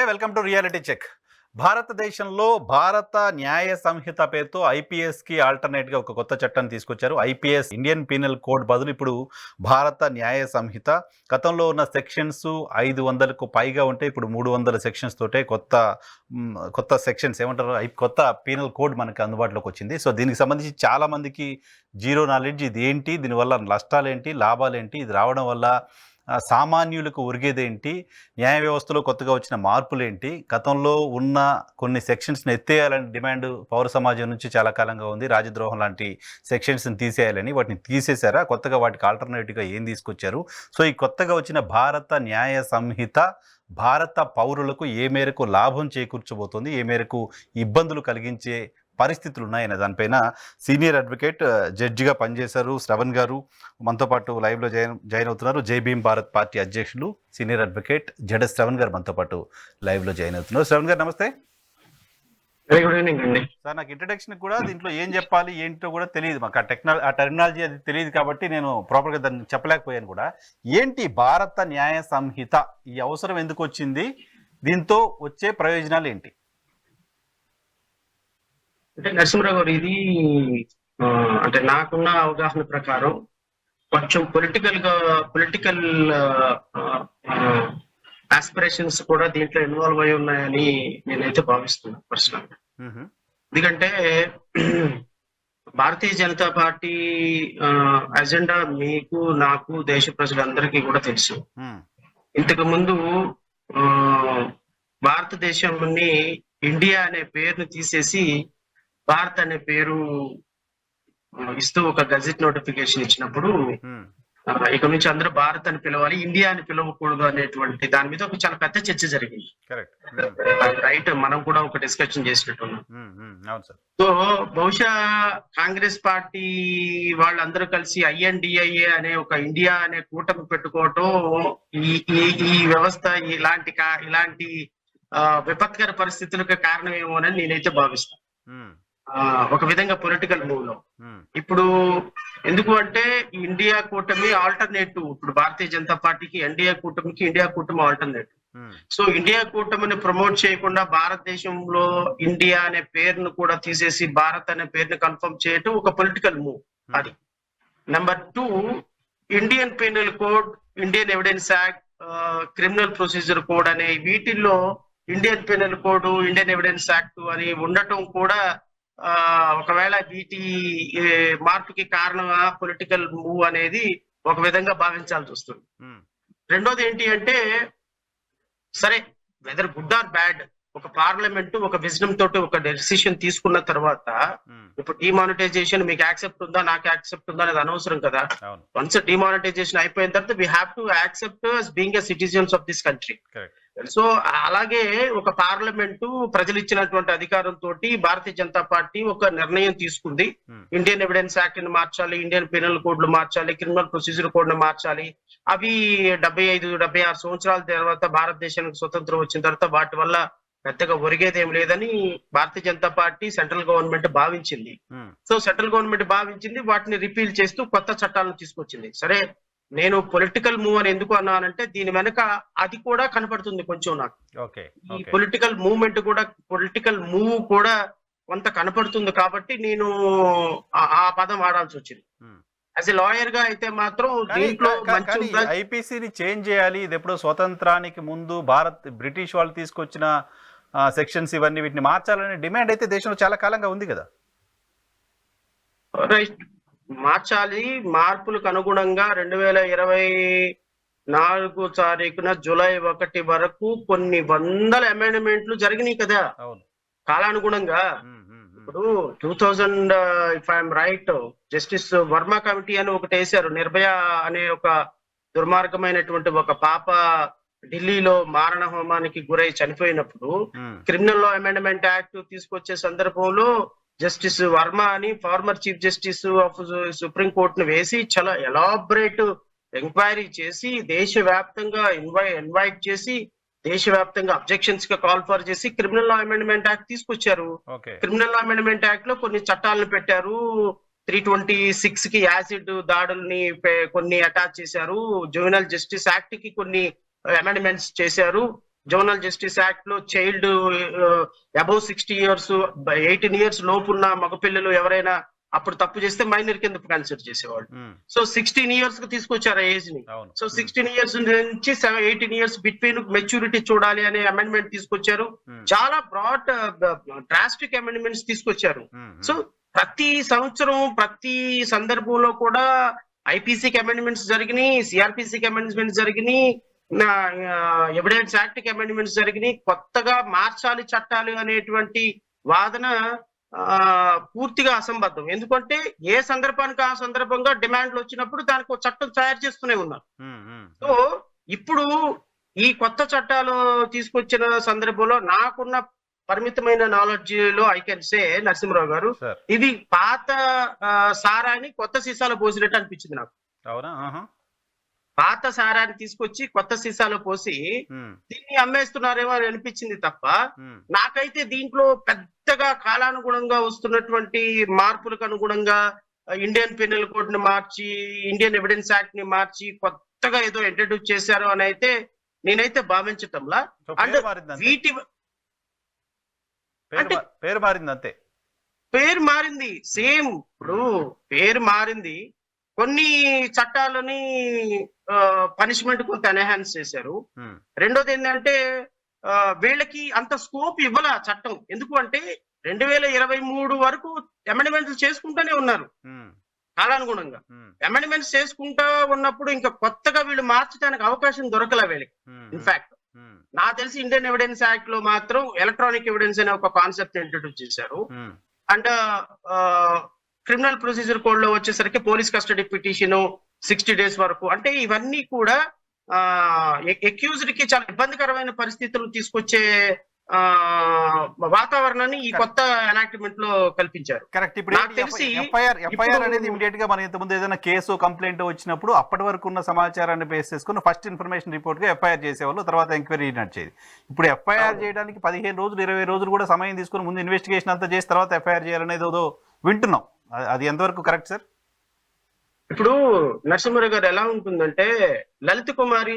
Welcome to reality check. భారతదేశంలో భారత న్యాయ సంహిత పేరుతో ఐపీఎస్కి ఆల్టర్నేట్గా ఒక కొత్త చట్టాన్ని తీసుకొచ్చారు. ఐపీఎస్ ఇండియన్ పీనల్ కోడ్ బదులు ఇప్పుడు భారత న్యాయ సంహిత. గతంలో ఉన్న సెక్షన్స్ 500కు పైగా ఉంటే ఇప్పుడు 300 సెక్షన్స్ తోటే కొత్త సెక్షన్స్ ఏమంటారు, కొత్త పీనల్ కోడ్ మనకి అందుబాటులోకి వచ్చింది. సో దీనికి సంబంధించి చాలామందికి జీరో నాలెడ్జ్. ఇది ఏంటి, దీనివల్ల నష్టాలేంటి, లాభాలేంటి, ఇది రావడం వల్ల సామాన్యులకు ఒరిగేదేంటి, న్యాయ వ్యవస్థలో కొత్తగా వచ్చిన మార్పులేంటి, గతంలో ఉన్న కొన్ని సెక్షన్స్ని ఎత్తేయాలని డిమాండ్ పౌర సమాజం నుంచి చాలా కాలంగా ఉంది. రాజద్రోహం లాంటి సెక్షన్స్ని తీసేయాలని, వాటిని తీసేశారా, కొత్తగా వాటికి ఆల్టర్నేటివ్గా ఏం తీసుకొచ్చారు? సో ఈ కొత్తగా వచ్చిన భారత న్యాయ సంహిత భారత పౌరులకు ఏ మేరకు లాభం చేకూర్చబోతోంది, ఏ మేరకు ఇబ్బందులు కలిగించే పరిస్థితులు ఉన్నాయనే దానిపైన సీనియర్ అడ్వకేట్, జడ్జిగా పనిచేశారు శ్రవణ్ గారు మనతో పాటు లైవ్లో జాయిన్ అవుతున్నారు. జై భీమ్ భారత్ పార్టీ అధ్యక్షులు సీనియర్ అడ్వకేట్ జడెస్ శ్రవణ్ గారు మనతో పాటు లైవ్లో జాయిన్ అవుతున్నారు. శ్రవణ్ గారు నమస్తే. వెరీ గుడ్ ఈవినింగ్ అండి. సార్, నాకు ఇంట్రడక్షన్ కూడా దీంట్లో ఏం చెప్పాలి ఏంటో కూడా తెలియదు, మాకు ఆ టెర్మినాలజీ అది తెలియదు కాబట్టి నేను ప్రాపర్గా దాన్ని చెప్పలేకపోయాను కూడా. ఏంటి భారత న్యాయ సంహిత, ఈ అవసరం ఎందుకు వచ్చింది, దీంతో వచ్చే ప్రయోజనాలు ఏంటి? అంటే నరసింహరావు గారు, ఇది అంటే నాకున్న అవగాహన ప్రకారం కొంచెం పొలిటికల్ ఆస్పిరేషన్స్ కూడా దీంట్లో ఇన్వాల్వ్ అయి ఉన్నాయని నేనైతే భావిస్తున్నాను పర్సనల్ గా. ఎందుకంటే భారతీయ జనతా పార్టీ అజెండా మీకు, నాకు, దేశ ప్రజలందరికీ కూడా తెలుసు. ఇంతకు ముందు భారతదేశంలోని ఇండియా అనే పేరును తీసేసి భారత్ అనే పేరు ఇస్తూ ఒక గజెట్ నోటిఫికేషన్ ఇచ్చినప్పుడు ఇక నుంచి అందరూ భారత్ అని పిలవాలి, ఇండియా అని పిలవకూడదు అనేటువంటి దాని మీద ఒక చాలా పెద్ద చర్చ జరిగింది. రైట్, మనం కూడా ఒక డిస్కషన్ చేసినట్టున్నాం. సో బహుశా కాంగ్రెస్ పార్టీ వాళ్ళందరూ కలిసి ఐఎన్డిఐఏ అనే ఒక ఇండియా అనే కూటమి పెట్టుకోవటం ఈ వ్యవస్థ ఇలాంటి విపత్కర పరిస్థితులకు కారణమేమోనని నేనైతే భావిస్తాను. ఒక విధంగా పొలిటికల్ మూవ్ లో. ఇప్పుడు ఎందుకు అంటే ఇండియా కూటమి ఆల్టర్నేటివ్, ఇప్పుడు భారతీయ జనతా పార్టీకి ఇండియా కూటమి ఆల్టర్నేటివ్. సో ఇండియా కూటమిని ప్రమోట్ చేయకుండా భారతదేశంలో ఇండియా అనే పేరును కూడా తీసేసి భారత్ అనే పేరును కన్ఫర్మ్ చేయటం ఒక పొలిటికల్ మూవ్. అది number 2, Indian penal code, Indian evidence act, criminal procedure code అనే వీటిల్లో Indian penal code, Indian evidence act అని ఉండటం కూడా ఒకవేళ వీటి మార్పుకి కారణమా పొలిటికల్ మూవ్ అనేది ఒక విధంగా భావించాల్సి వస్తుంది. రెండోది ఏంటి అంటే, సరే వెదర్ గుడ్ ఆర్ బ్యాడ్, ఒక పార్లమెంట్ ఒక విజన్ తోటి ఒక డెసిషన్ తీసుకున్న తర్వాత ఇప్పుడు డిమానిటైజేషన్ మీకు యాక్సెప్ట్ ఉందా, నాకు యాక్సెప్ట్ ఉందా అనేది అనవసరం కదా. వన్స్ డిమానిటైజేషన్ అయిపోయిన తర్వాత we have to accept being a citizens of this country. So అలాగే ఒక పార్లమెంటు ప్రజలు ఇచ్చినటువంటి అధికారంతో భారతీయ జనతా పార్టీ ఒక నిర్ణయం తీసుకుంది. ఇండియన్ ఎవిడెన్స్ యాక్ట్ ని మార్చాలి, ఇండియన్ పీనల్ కోడ్ లు మార్చాలి, క్రిమినల్ ప్రొసీజర్ కోడ్ ని మార్చాలి. అవి 75-76 సంవత్సరాల తర్వాత భారతదేశానికి స్వతంత్రం వచ్చిన తర్వాత వాటి వల్ల పెద్దగా ఒరిగేదేం లేదని Bharatiya Janata party central government భావించింది. సో సెంట్రల్ గవర్నమెంట్ భావించింది, వాటిని రిపీల్ చేస్తూ కొత్త చట్టాలను తీసుకొచ్చింది. సరే, నేను పొలిటికల్ మూవ్ అని ఎందుకు అన్నానంటే దీని వెనక అది కూడా కనపడుతుంది కొంచెం నాకు. ఈ పొలిటికల్ మూవ్ కూడా కొంత కనపడుతుంది కాబట్టి నేను ఆ పదం వాడాల్సి వచ్చింది. యాజ్ ఎ లాయర్ గా అయితే మాత్రం దీంట్లో ఐపీసీని చేంజ్ చేయాలి, ఇది ఎప్పుడో స్వతంత్రానికి ముందు బ్రిటిష్ వాళ్ళు తీసుకొచ్చిన సెక్షన్స్ ఇవన్నీ, వీటిని మార్చాలనే డిమాండ్ అయితే దేశంలో చాలా కాలంగా ఉంది కదా. రైట్, మార్చాలి. మార్పులకు అనుగుణంగా 2024 తారీఖున జూలై 1 వరకు కొన్ని వందల అమెండ్మెంట్లు జరిగినాయి కదా కాలానుగుణంగా. ఇప్పుడు 2000 if I'm right, justice Varma committee అని ఒకటి వేశారు. నిర్భయ అనే ఒక దుర్మార్గమైనటువంటి ఒక పాప ఢిల్లీలో మారణ హోమానికి గురై చనిపోయినప్పుడు క్రిమినల్ లా అమెండ్మెంట్ యాక్ట్ తీసుకొచ్చే సందర్భంలో జస్టిస్ వర్మ అని farmer chief justice of supreme కోర్టును వేసి చాలా ఎలాబరేట్ ఎంక్వైరీ చేసి దేశవ్యాప్తంగా ఇన్వైట్ చేసి దేశవ్యాప్తంగా అబ్జెక్షన్స్ గా కాల్ ఫర్ చేసి క్రిమినల్ లా అమెండ్మెంట్ యాక్ట్ తీసుకొచ్చారు. క్రిమినల్ లా అమెండ్మెంట్ యాక్ట్ లో కొన్ని చట్టాలను పెట్టారు. 326 కి యాసిడ్ దాడుల్ని కొన్ని అటాచ్ చేశారు. జువెనల్ జస్టిస్ యాక్ట్ కి కొన్ని అమెండ్మెంట్స్ చేశారు. జోనల్ జస్టిస్ యాక్ట్ లో చైల్డ్ అబౌవ్ 60 years 18 years లోపు ఉన్న మగపిల్లలు ఎవరైనా అప్పుడు తప్పు చేస్తే మైనర్ కింద కన్సిడర్ చేసేవాళ్ళు. సో 16 years కు తీసుకొచ్చారు ఆ ఏజ్ ని. సో 16 years నుంచి 18 years బిట్వీన్ మెచ్యూరిటీ చూడాలి అనే అమెండ్మెంట్ తీసుకొచ్చారు. చాలా బ్రాడ్ డ్రాస్టిక్ అమెండ్మెంట్స్ తీసుకొచ్చారు. సో ప్రతి సంవత్సరం ప్రతి సందర్భంలో కూడా ఐపీసీకి అమెండ్మెంట్స్ జరిగినాయి, సిఆర్పిసికి అమెండ్మెంట్స్ జరిగినాయి, ఎవిడెన్స్ యాక్ట్ కి అమెండ్మెంట్స్ జరిగినాయి. కొత్తగా మార్చాలి చట్టాలు అనేటువంటి వాదన పూర్తిగా అసంబద్ధం. ఎందుకంటే ఏ సందర్భానికి ఆ సందర్భంగా డిమాండ్లు వచ్చినప్పుడు దానికి ఒక చట్టం తయారు చేస్తూనే ఉన్నారు. సో ఇప్పుడు ఈ కొత్త చట్టాలు తీసుకొచ్చిన సందర్భంలో నాకున్న పరిమితమైన నాలెడ్జ్ లో ఐ కెన్ సే నరసింహరావు గారు, ఇది పాత సారాన్ని కొత్త సీసాలో పోసినట్టు అనిపించింది నాకు. పాత సారాన్ని తీసుకొచ్చి కొత్త సీసాలో పోసి దీన్ని అమ్మేస్తున్నారేమో అని అనిపించింది తప్ప, నాకైతే దీంట్లో పెద్దగా కాలానుగుణంగా వస్తున్నటువంటి మార్పులకు అనుగుణంగా ఇండియన్ పీనల్ కోడ్ ని మార్చి, ఇండియన్ ఎవిడెన్స్ యాక్ట్ ని మార్చి కొత్తగా ఏదో ఇంట్రడ్యూస్ చేశారు అని అయితే నేనైతే భావించటంలా. అంటే వీటి పేరు మారింది అంతే, పేరు మారింది సేమ్. ఇప్పుడు పేరు మారింది, కొన్ని చట్టాలని పనిష్మెంట్ కొంత ఎన్హాన్స్ చేశారు. రెండోది ఏంటంటే వీళ్ళకి అంత స్కోప్ ఇవ్వాల చట్టం. ఎందుకు అంటే 2023 వరకు అమెండ్మెంట్స్ చేసుకుంటూనే ఉన్నారు కాలానుగుణంగా. అమెండ్మెంట్స్ చేసుకుంటూ ఉన్నప్పుడు ఇంకా కొత్తగా వీళ్ళు మార్చడానికి అవకాశం దొరకలే వీళ్ళకి. ఇన్ఫాక్ట్ నాకు తెలిసి ఇండియన్ ఎవిడెన్స్ యాక్ట్ లో మాత్రం ఎలక్ట్రానిక్ ఎవిడెన్స్ అనే ఒక కాన్సెప్ట్ ఇంట్రడ్యూస్ చేశారు. అండ్ క్రిమినల్ ప్రొసీజర్ కోడ్ లో వచ్చేసరికి పోలీస్ కస్టడీ పిటిషన్ 60 days వరకు. అంటే ఇవన్నీ కూడా అక్యూజ్డ్ కి చాలా ఇబ్బందికరమైన పరిస్థితులు తీసుకొచ్చే వాతావరణాన్ని ఈ కొత్త ఎనాక్ట్మెంట్ లో కల్పించారు. కరెక్ట్. ఇప్పుడు నాకు తెలిసి ఎఫ్ఐఆర్ అనేది ఇమీడియట్ గా మన ఇంతకుముందు ఏదైనా కేసు కంప్లైంట్ వచ్చినప్పుడు అప్పటి వరకు ఉన్న సమాచారాన్ని బేస్ చేసుకుని ఫస్ట్ ఇన్ఫర్మేషన్ రిపోర్ట్ గా ఎఫ్ఐఆర్ చేసేవాళ్ళు, తర్వాత ఎంక్వైరీ నడిచేది. ఇప్పుడు ఎఫ్ఐఆర్ చేయడానికి 15 రోజులు 20 రోజులు కూడా సమయం తీసుకుని ముందు ఇన్వెస్టిగేషన్ అంతా చేసి తర్వాత ఎఫ్ఐఆర్ చేయాలనేది ఏదో వింటున్నాం. అది ఎంతవరకు కరెక్ట్ సార్? ఇప్పుడు నరసింహరావు గారు ఎలా ఉంటుందంటే, లలిత కుమారి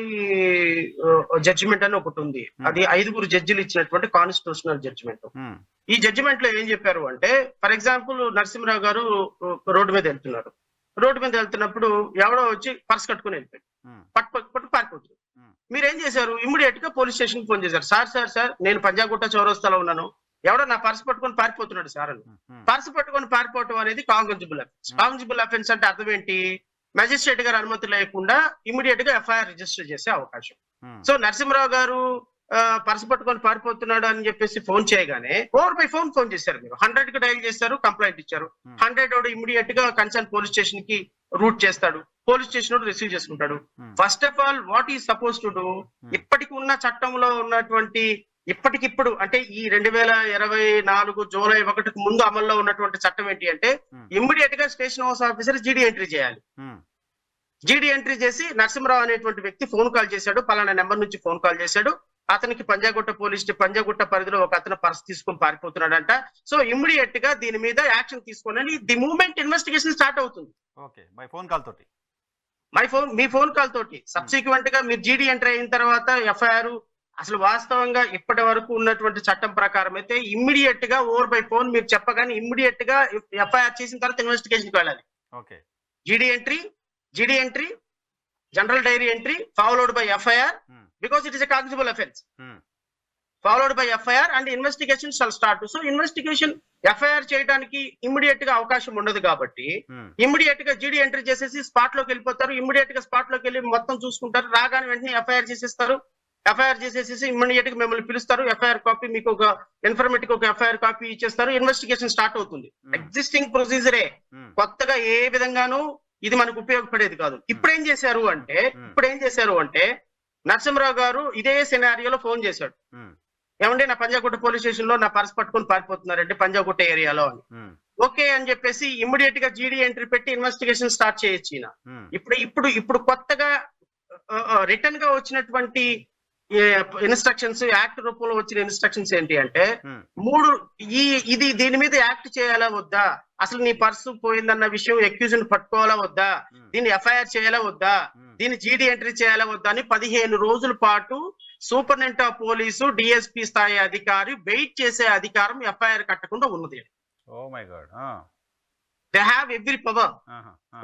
జడ్జిమెంట్ అని ఒకటి ఉంది. అది 5 జడ్జిలు ఇచ్చినటువంటి కాన్స్టిట్యూషనల్ జడ్జిమెంట్. ఈ జడ్జిమెంట్ లో ఏం చెప్పారు అంటే, ఫర్ ఎగ్జాంపుల్ నరసింహరావు గారు రోడ్డు మీద వెళ్తున్నారు. రోడ్డు మీద వెళ్తున్నప్పుడు ఎవడో వచ్చి పర్స్ కట్టుకుని వెళ్ళిపోయాడు, పట్టు పారిపోతుంది. మీరేం చేశారు? ఇమ్మీడియట్ గా పోలీస్ స్టేషన్ కి ఫోన్ చేశారు. సార్ నేను పంజాగుట్ట చౌరస్తాలో ఉన్నాను, ఎవడో నా పర్స్ పట్టుకొని పారిపోతున్నాడు సార్ అని. పర్స్ పట్టుకొని పారిపోవటం అనేది కాగ్నిజబుల్ అఫెన్స్. కాగ్నిజబుల్ అఫెన్స్ అంటే అర్థం ఏంటి? మెజిస్ట్రేట్ గారు అనుమతి లేకుండా ఇమీడియట్ గా ఎఫ్ఐఆర్ రిజిస్టర్ చేసే అవకాశం. సో నరసింహరావు గారు పర్స్ పట్టుకొని పారిపోతున్నాడు అని చెప్పేసి ఫోన్ చేయగానే ఫోన్ చేశారు. మీరు 100 కి డైల్ చేస్తారు, కంప్లైంట్ ఇచ్చారు. 100 ఇమీడియట్ గా కన్సర్న్ పోలీస్ స్టేషన్ కి రూట్ చేస్తాడు, పోలీస్ స్టేషన్ రిసీవ్ చేసుకుంటాడు. First of all what is suppose to do, ఇప్పటికి ఉన్న చట్టంలో ఉన్నటువంటి ఇప్పటికిప్పుడు అంటే ఈ 2024 జూలై 1కు ముందు అమల్లో ఉన్నటువంటి చట్టం ఏంటి అంటే, ఇమ్మీడియట్ గా స్టేషన్ హౌస్ ఆఫీసర్ జీడీ ఎంట్రీ చేయాలి. జీడీ ఎంట్రీ చేసి నరసింహరావు అనేటువంటి వ్యక్తి ఫోన్ కాల్ చేశాడు, పలానా నెంబర్ నుంచి ఫోన్ కాల్ చేశాడు, అతనికి పంజాగుట్ట పరిధిలో ఒక అతను పర్స్ తీసుకొని పారిపోతున్నాడంట. సో ఇమ్మీడియట్ గా దీని మీద యాక్షన్ తీసుకోవాలని ది మూమెంట్ ఇన్వెస్టిగేషన్ స్టార్ట్ అవుతుంది. మీ ఫోన్ కాల్ తోటి సబ్సిక్వెంట్ గా మీరు జీడీ ఎంట్రీ అయిన తర్వాత ఎఫ్ఐఆర్. అసలు వాస్తవంగా ఇప్పటి వరకు ఉన్నటువంటి చట్టం ప్రకారం అయితే ఇమ్మీడియట్ గా ఓవర్ బై ఫోన్ మీరు చెప్పగానే ఇమ్మీడియట్ గా ఎఫ్ఐఆర్ చేసిన తర్వాత ఇన్వెస్టిగేషన్ కి వెళ్ళాలి. జీడీ entry general diary entry followed by FIR, because it is a cognizable offence. Followed by FIR and investigation shall start. So investigation FIR చేయడానికి ఇమ్మీడియట్ గా అవకాశం ఉండదు కాబట్టి ఇమ్మీడియట్ గా జీడీ ఎంట్రీ చేసేసి స్పాట్ లోకి వెళ్ళిపోతారు. ఇమ్మీడియట్ గా స్పాట్ లోకి వెళ్ళి మొత్తం చూసుకుంటారు. రాగానే వెంటనే ఎఫ్ఐఆర్ చేసేస్తారు. ఎఫ్ఐఆర్ చేసేసి ఇమ్మీడియట్ గా మిమ్మల్ని పిలుస్తారు. ఎఫ్ఐఆర్ కాపీ మీకు ఒక ఇన్ఫర్మేటివ్ ఒక ఎఫ్ఐఆర్ కాపీ ఇచ్చేస్తారు. ఇన్వెస్టిగేషన్ స్టార్ట్ అవుతుంది. ఎగ్జిస్టింగ్ ప్రొసీజరే, కొత్తగా ఏ విధంగానూ ఇది మనకు ఉపయోగపడేది కాదు. ఇప్పుడు ఏం చేశారు అంటే నరసింహరావు గారు ఇదే సినారియోలో ఫోన్ చేశాడు. ఏమంటే నా పంజాగుట్ట పోలీస్ స్టేషన్ లో నా పర్స్ పట్టుకొని పారిపోతున్నారంటే పంజాగుట్ట ఏరియాలో అని. ఓకే అని చెప్పేసి ఇమ్మీడియట్ గా జీడీ ఎంట్రీ పెట్టి ఇన్వెస్టిగేషన్ స్టార్ట్ చేయొచ్చు. ఇప్పుడు కొత్తగా రిటర్న్ గా వచ్చినటువంటి ఇన్స్ట్రక్షన్స్, యాక్ట్ రూపంలో వచ్చిన ఇన్స్ట్రక్షన్స్ ఏంటి అంటే, దీని మీద యాక్ట్ చేయాలా వద్దా, అసలు నీ పర్సు పోయిందన్న విషయం అక్యూజ్ ని పట్టుకోవాలా వద్దా, దీన్ని ఎఫ్ఐఆర్ చేయాలా వద్దా, దీన్ని జీడీ ఎంట్రీ చేయాలా వద్దా అని 15 రోజుల పాటు సూపరింటెండెంట్ ఆఫ్ పోలీసు డిఎస్పీ స్థాయి అధికారి వెయిట్ చేసే అధికారం ఎఫ్ఐఆర్ కట్టకుండా ఉన్నది. Oh my god. They have every power.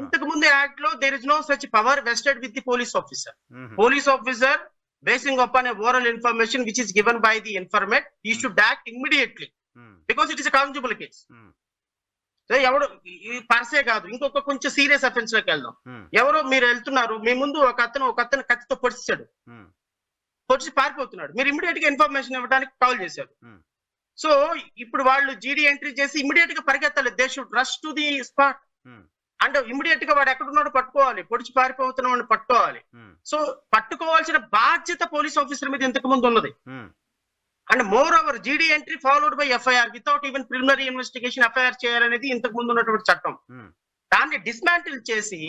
ఇంతకు ముందు యాక్ట్ లో there is no such power vested with the police officer. Police officer basing upon a oral information which is given by the informant, he should act immediately because it is a cognizable case. So ఎవడు per se కాదు, ఇంకొక కొంచెం serious offence లోకి వెళ్దాం. ఎవరో మీరు వెళ్తున్నారు, మీ ముందు ఒక అతను కత్తితో పొడిచాడు, పొడిచి పారిపోతున్నాడు, మీరు ఇమ్మీడియట్ గా ఇన్ఫర్మేషన్ ఇవ్వడానికి కాల్ చేశారు. సో ఇప్పుడు వాళ్ళు జీడీ ఎంట్రీ చేసి ఇమ్మీడియట్ గా పరిగెత్తాలి. They should rush to the spot అంటే ఇమ్మీడియట్ గా వాడు ఎక్కడున్నాడు పట్టుకోవాలి, పొడిచి పారిపోతున్న వాడిని పట్టుకోవాలి. సో పట్టుకోవాల్సిన బాధ్యత పోలీస్ ఆఫీసర్ మీద ఇంతకు ముందు ఉన్నది. అండ్ మోర్ ఓవర్ జీడీ entry followed by FIR without even preliminary investigation FIR చేయాలనేది ఇంతకు ముందు ఉన్నటువంటి చట్టం. దాన్ని డిస్మాంటిల్ చేసి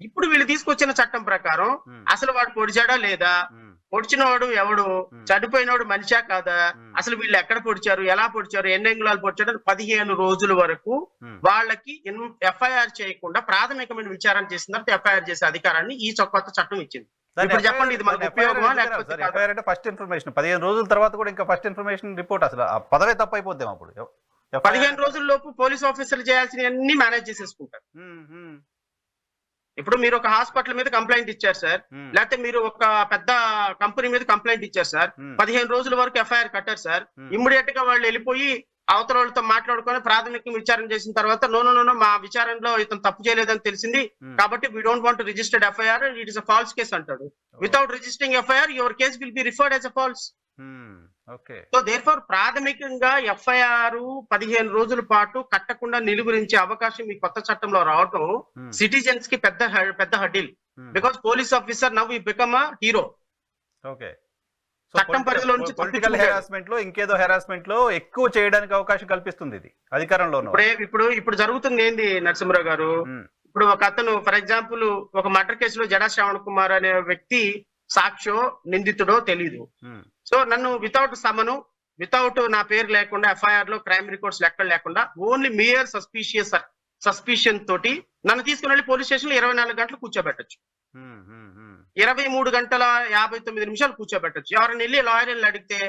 ఇప్పుడు వీళ్ళు తీసుకొచ్చిన చట్టం ప్రకారం అసలు వాడు పొడిచాడా లేదా, పొడిచినవాడు ఎవడు, చనిపోయినవాడు మనిషా కాదా, అసలు వీళ్ళు ఎక్కడ పొడిచారు, ఎలా పొడిచారు, ఎన్ని అంగుళాలు పొడిచారు, 15 రోజుల వరకు వాళ్ళకి ఎఫ్ఐఆర్ చేయకుండా ప్రాథమికమైన విచారణ చేసిన తర్వాత ఎఫ్ఐఆర్ చేసే అధికారాన్ని ఈ కొత్త చట్టం ఇచ్చింది. ఇప్పుడు చెప్పండి, ఇది మనకు ఉపయోగమా లేకపోతే ఫస్ట్ ఇన్ఫర్మేషన్ 15 రోజుల తర్వాత కూడా ఇంకా ఫస్ట్ ఇన్ఫర్మేషన్ రిపోర్ట్ అసలు పదవే తప్పైపోద్దాం. అప్పుడు 15 రోజుల లోపు పోలీస్ ఆఫీసర్లు చేయాల్సినవన్నీ మేనేజ్ చేసేసుకుంటారు. ఇప్పుడు మీరు ఒక హాస్పిటల్ మీద కంప్లైంట్ ఇచ్చారు సార్, లేకపోతే మీరు ఒక పెద్ద కంపెనీ మీద కంప్లైంట్ ఇచ్చారు సార్, 15 రోజుల వరకు ఎఫ్ఐఆర్ కట్టారు సార్. ఇమ్మీడియట్ గా వాళ్ళు వెళ్ళిపోయి అవతల వాళ్ళతో మాట్లాడుకొని ప్రాథమిక విచారణ చేసిన తర్వాత నో మా విచారణలో ఇతను తప్పు చేయలేదని తెలిసింది కాబట్టి we don't want registered FIR, it is a false case అంటాడు. Without registering FIR your case will be referred as a false. So therefore ప్రాథమికంగా ఎఫ్ఐఆర్ 15 రోజుల పాటు కట్టకుండా నిలువరించే అవకాశం ఈ కొత్త చట్టంలో రావటం సిటిజన్స్ కి పెద్ద huddle. Because police officer now ఈ బికమ్ అ హీరో. చట్టం పరిధిలో నుంచి పొలిటికల్ హెరాస్మెంట్ లో ఇంకేదో హెరాస్మెంట్ లో ఎక్కువ చేయడానికి అవకాశం కల్పిస్తుంది ఇది అధికారంలో. ఇప్పుడు జరుగుతుంది ఏంది నరసింహరావు గారు, ఇప్పుడు ఒక అతను ఫర్ ఎగ్జాంపుల్ ఒక మర్డర్ కేసులో జడా శ్రావణ్ కుమార్ అనే వ్యక్తి సాక్షో నిందితుడో తెలీదు. సో నన్ను వితౌట్ సమను, వితౌట్ నా పేరు లేకుండా ఎఫ్ఐఆర్ లో క్రైమ్ రికార్డ్స్ లెక్క లేకుండా ఓన్లీ మియర్ సస్పిషన్ తోటి నన్ను తీసుకుని వెళ్ళి పోలీస్ స్టేషన్ లో 24 గంటలు కూర్చోబెట్టచ్చు, 23 గంటల 59 నిమిషాలు కూర్చోబెట్టచ్చు. ఎవరైనా వెళ్ళి లాయర్లు అడిగితే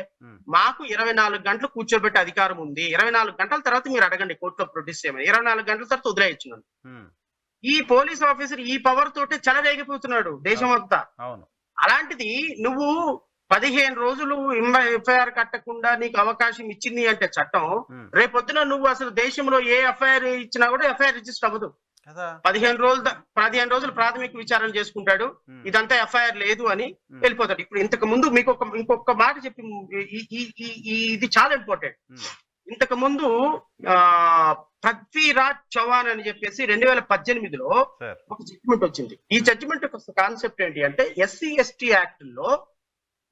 మాకు 24 గంటలు కూర్చోబెట్టే అధికారం ఉంది, 24 గంటల తర్వాత మీరు అడగండి కోర్టులో ప్రొడ్యూస్ చేయమని, 24 గంటల తర్వాత వదిలేయచ్చు నన్ను. ఈ పోలీస్ ఆఫీసర్ ఈ పవర్ తోటి చెలరేగిపోతున్నాడు దేశం అంతా. అలాంటిది నువ్వు 15 రోజులు ఎఫ్ఐఆర్ కట్టకుండా నీకు అవకాశం ఇచ్చింది అంటే చట్టం, రేపొద్దున నువ్వు అసలు దేశంలో ఏ ఎఫ్ఐఆర్ ఇచ్చినా కూడా ఎఫ్ఐఆర్ రిజిస్టర్ అవ్వదు. 15 రోజులు ప్రాథమిక విచారణ చేసుకుంటాడు, ఇదంతా ఎఫ్ఐఆర్ లేదు అని వెళ్ళిపోతాడు. ఇప్పుడు ఇంతకు ముందు మీకు ఇంకొక మాట చెప్పి ఇది చాలా ఇంపార్టెంట్. ఇంతకు ముందు పృథ్వీరాజ్ చౌహాన్ అని చెప్పేసి 2018లో ఒక జడ్జిమెంట్ వచ్చింది. ఈ జడ్జిమెంట్ కాన్సెప్ట్ ఏంటి అంటే ఎస్సీ ఎస్టీ యాక్ట్ లో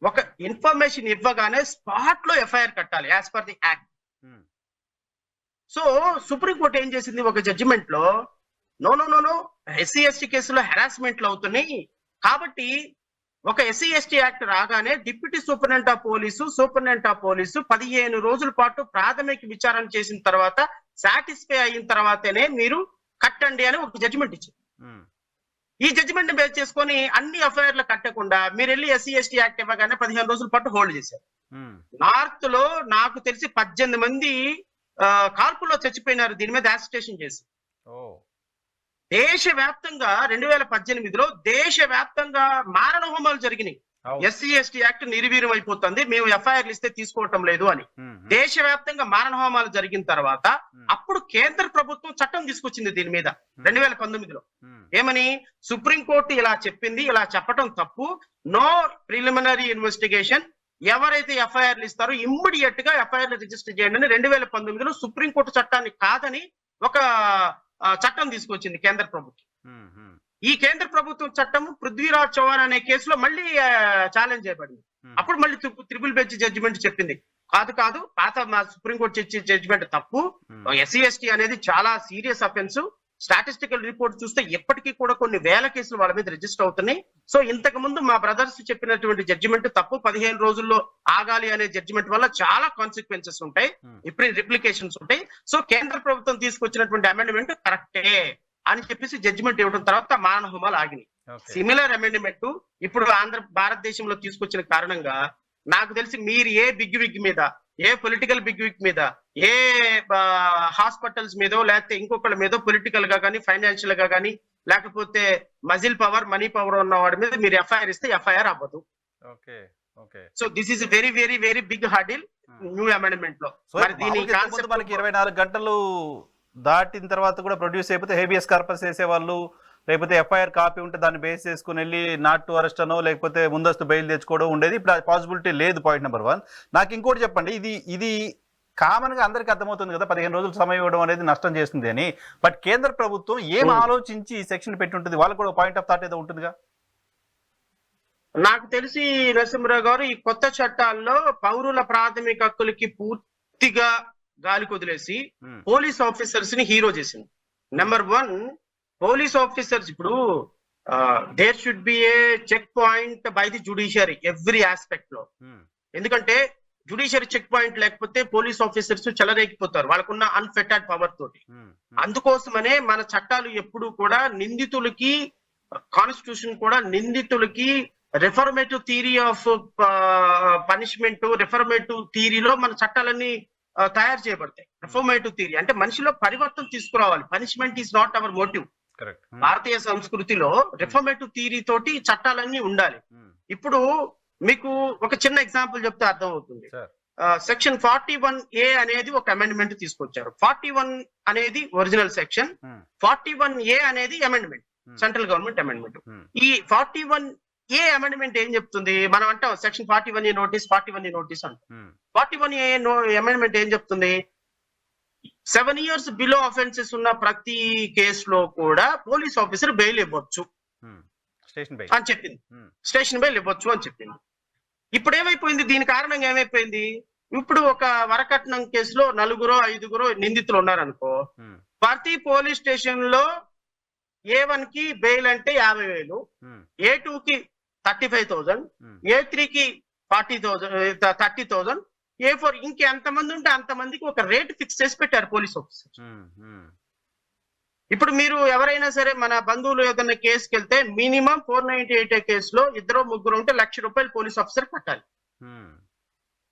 ఒక ఇన్ఫర్మేషన్ ఇవ్వగానే స్పాట్ లో ఎఫ్ఐఆర్ కట్టాలి as per the act. So supreme court ఏం చేసింది ఒక జడ్జిమెంట్ లో, నో ఎస్సీ ఎస్టీ కేసులో హెరాస్మెంట్లు అవుతున్నాయి కాబట్టి ఒక ఎస్సీ ఎస్టీ యాక్ట్ రాగానే డిప్యూటీ సూపరింటెండెంట్ ఆఫ్ పోలీసు 15 రోజుల పాటు ప్రాథమిక విచారణ చేసిన తర్వాత సాటిస్ఫై అయిన తర్వాతనే మీరు కట్టండి అని ఒక జడ్జిమెంట్ ఇచ్చింది. ఈ జడ్జిమెంట్ బేస్ చేసుకొని అన్ని ఎఫ్ఐఆర్లు కట్టకుండా మీరు వెళ్ళి ఎస్సీ ఎస్టీ యాక్ట్ ఇవ్వగానే 15 రోజుల పాటు హోల్డ్ చేశారు. నార్త్ లో నాకు తెలిసి 18 మంది కాల్పుల్లో చచ్చిపోయినారు దీని మీద యాజిటేషన్ చేసి. దేశవ్యాప్తంగా 2018లో దేశవ్యాప్తంగా మారణ హోమాలు జరిగినాయి. ఎస్సీ ఎస్టీ యాక్ట్ నిర్వీర్యం అయిపోతుంది, మేము ఎఫ్ఐఆర్లు ఇస్తే తీసుకోవటం లేదు అని దేశవ్యాప్తంగా మారణ హోమాలు జరిగిన తర్వాత అప్పుడు కేంద్ర ప్రభుత్వం చట్టం తీసుకొచ్చింది దీని మీద 2019లో. ఏమని? సుప్రీంకోర్టు ఇలా చెప్పింది, ఇలా చెప్పటం తప్పు, నో ప్రిలిమినరీ ఇన్వెస్టిగేషన్, ఎవరైతే ఎఫ్ఐఆర్లు ఇస్తారో ఇమ్మీడియట్ గా ఎఫ్ఐఆర్లు రిజిస్టర్ చేయండి అని 2019లో సుప్రీంకోర్టు చట్టాన్ని కాదని ఒక చట్టం తీసుకొచ్చింది కేంద్ర ప్రభుత్వం. ఈ కేంద్ర ప్రభుత్వం చట్టం పృథ్వీరాజ్ చౌహాన్ అనే కేసులో మళ్ళీ ఛాలెంజ్ చేయబడింది. అప్పుడు మళ్ళీ ట్రిపుల్ బెంచ్ జడ్జిమెంట్ చెప్పింది కాదు పాత సుప్రీంకోర్టు జడ్జిమెంట్ తప్పు, ఎస్సీ ఎస్టీ అనేది చాలా సీరియస్ అఫెన్స్, స్టాటిస్టికల్ రిపోర్ట్ చూస్తే ఎప్పటికీ కూడా కొన్ని వేల కేసులు వాళ్ళ మీద రిజిస్టర్ అవుతున్నాయి. సో ఇంతకు ముందు మా బ్రదర్స్ చెప్పినటువంటి జడ్జిమెంట్ తప్పు, 15 రోజుల్లో ఆగాలి అనే జడ్జిమెంట్ వల్ల చాలా కాన్సిక్వెన్సెస్ ఉంటాయి, ఇప్పుడు రిప్లికేషన్స్ ఉంటాయి. సో కేంద్ర ప్రభుత్వం తీసుకొచ్చినటువంటి అమెండ్మెంట్ కరెక్టే అని చెప్పేసి జడ్జిమెంట్ ఇవ్వడం తర్వాత మారణ హోమాలు ఆగినాయి. ఓకే. సిమిలర్ అమెండ్మెంట్ ఇప్పుడు భారతదేశంలో తీసుకొచ్చిన కారణంగా నాకు తెలిసి మీరు ఏ బిగ్ విగ్ మీద, ఏ పొలిటికల్ బిగ్ విగ్ మీద, ఏ హాస్పిటల్స్ మీదో లేకపోతే ఇంకొకళ్ళ మీదో పొలిటికల్ గా కానీ ఫైనాన్షియల్ గా కానీ లేకపోతే మజిల్ పవర్ మనీ పవర్ ఉన్న వాడి మీద మీరు ఎఫ్ఐఆర్ ఇస్తే ఎఫ్ఐఆర్ అవ్వదు. Okay. Okay. So this is very very very big hurdle new amendment లో. సో మరి దీని మామూలుగా ఇంతకుముందు మనకి 24 గంటలు దాటిన తర్వాత కూడా ప్రొడ్యూస్ అయిపోతే హేబియస్ కార్పస్ వేసేవాళ్ళు, లేకపోతే ఎఫ్ఐఆర్ కాపీ ఉంటే దాన్ని బేస్ చేసుకుని వెళ్ళి నాట్ టు అరెస్ట్ అనో లేకపోతే ముందస్తు బెయిల్ తెచ్చుకోవడం ఉండేది. ఇప్పుడు పాసిబిలిటీ లేదు. Point number 1. నాకు ఇంకోటి చెప్పండి, ఇది కామన్ గా అందరికీ అర్థమవుతుంది కదా 15 రోజులు సమయం ఇవ్వడం అనేది నష్టం చేస్తుంది అని. బట్ కేంద్ర ప్రభుత్వం ఏం ఆలోచించి ఈ సెక్షన్ పెట్టి ఉంటుంది? వాళ్ళకు కూడా పాయింట్ ఆఫ్ థాట్ ఏదో ఉంటుందిగా. నాకు తెలిసి నరసింహరావు గారు ఈ కొత్త చట్టాల్లో పౌరుల ప్రాథమిక హక్కులకి పూర్తిగా గాలి కొదిలేసి పోలీస్ ఆఫీసర్స్ ని హీరో చేసింది. నెంబర్ 1, పోలీస్ ఆఫీసర్స్ ఇప్పుడు there should be a check point by the judiciary every aspect లో. ఎందుకంటే జుడిషియరీ చెక్ పాయింట్ లేకపోతే పోలీస్ ఆఫీసర్స్ చెలరేగిపోతారు వాళ్ళకున్న అన్ఫెటెడ్ పవర్ తోటి. అందుకోసమనే మన చట్టాలు ఎప్పుడు కూడా నిందితులకి, కాన్స్టిట్యూషన్ కూడా నిందితులకి reformative theory of punishment, reformative థియరీలో మన చట్టాలన్నీ తయారు చేయబడతాయి. రిఫర్మేటివ్ థియరీ అంటే మనిషిలో పరివర్తన తీసుకురావాలి. Punishment is not our motive. భారతీయ సంస్కృతిలో రిఫర్మేటివ్ థియరీ తోటి చట్టాలన్నీ ఉండాలి. ఇప్పుడు మీకు ఒక చిన్న ఎగ్జాంపుల్ చెప్తే అర్థం అవుతుంది. సెక్షన్ 41A అనేది ఒక అమెండ్మెంట్ తీసుకొచ్చారు. 41 అనేది ఒరిజినల్ సెక్షన్, 41A అనేది అమెండ్మెంట్, సెంట్రల్ గవర్నమెంట్ అమెండ్మెంట్. ఈ 41A అమెండ్మెంట్ ఏం చెప్తుంది? మనం అంటాం section 41A notice, 41A notice అంటాం. 41A అమెండ్మెంట్ ఏం చెప్తుంది? 7 years బిలో అఫెన్సెస్ ఉన్న ప్రతి కేసులో కూడా పోలీస్ ఆఫీసర్ బెయిల్ ఇవ్వచ్చు అని చెప్పింది. స్టేషన్ బెయిల్ ఇవ్వచ్చు అని చెప్పింది. ఇప్పుడు ఏమైపోయింది? దీని కారణంగా ఏమైపోయింది? ఇప్పుడు ఒక వరకట్నం కేసులో 4-5 నిందితులు ఉన్నారనుకో, ప్రతి పోలీస్ స్టేషన్ లో A1 కి బెయిల్ అంటే 50,000, A2 కి 35,000, A3 కి 30,000, A4 ఇంకెంతమంది ఉంటే అంతమందికి ఒక రేట్ ఫిక్స్ చేసి పెట్టారు పోలీస్ ఆఫీసర్. ఇప్పుడు మీరు ఎవరైనా సరే మన బంధువులు ఏదైనా కేసుకి వెళ్తే మినిమం 498 కేసులో 2-3 ఉంటే ₹1,00,000 పోలీస్ ఆఫీసర్ కట్టాలి.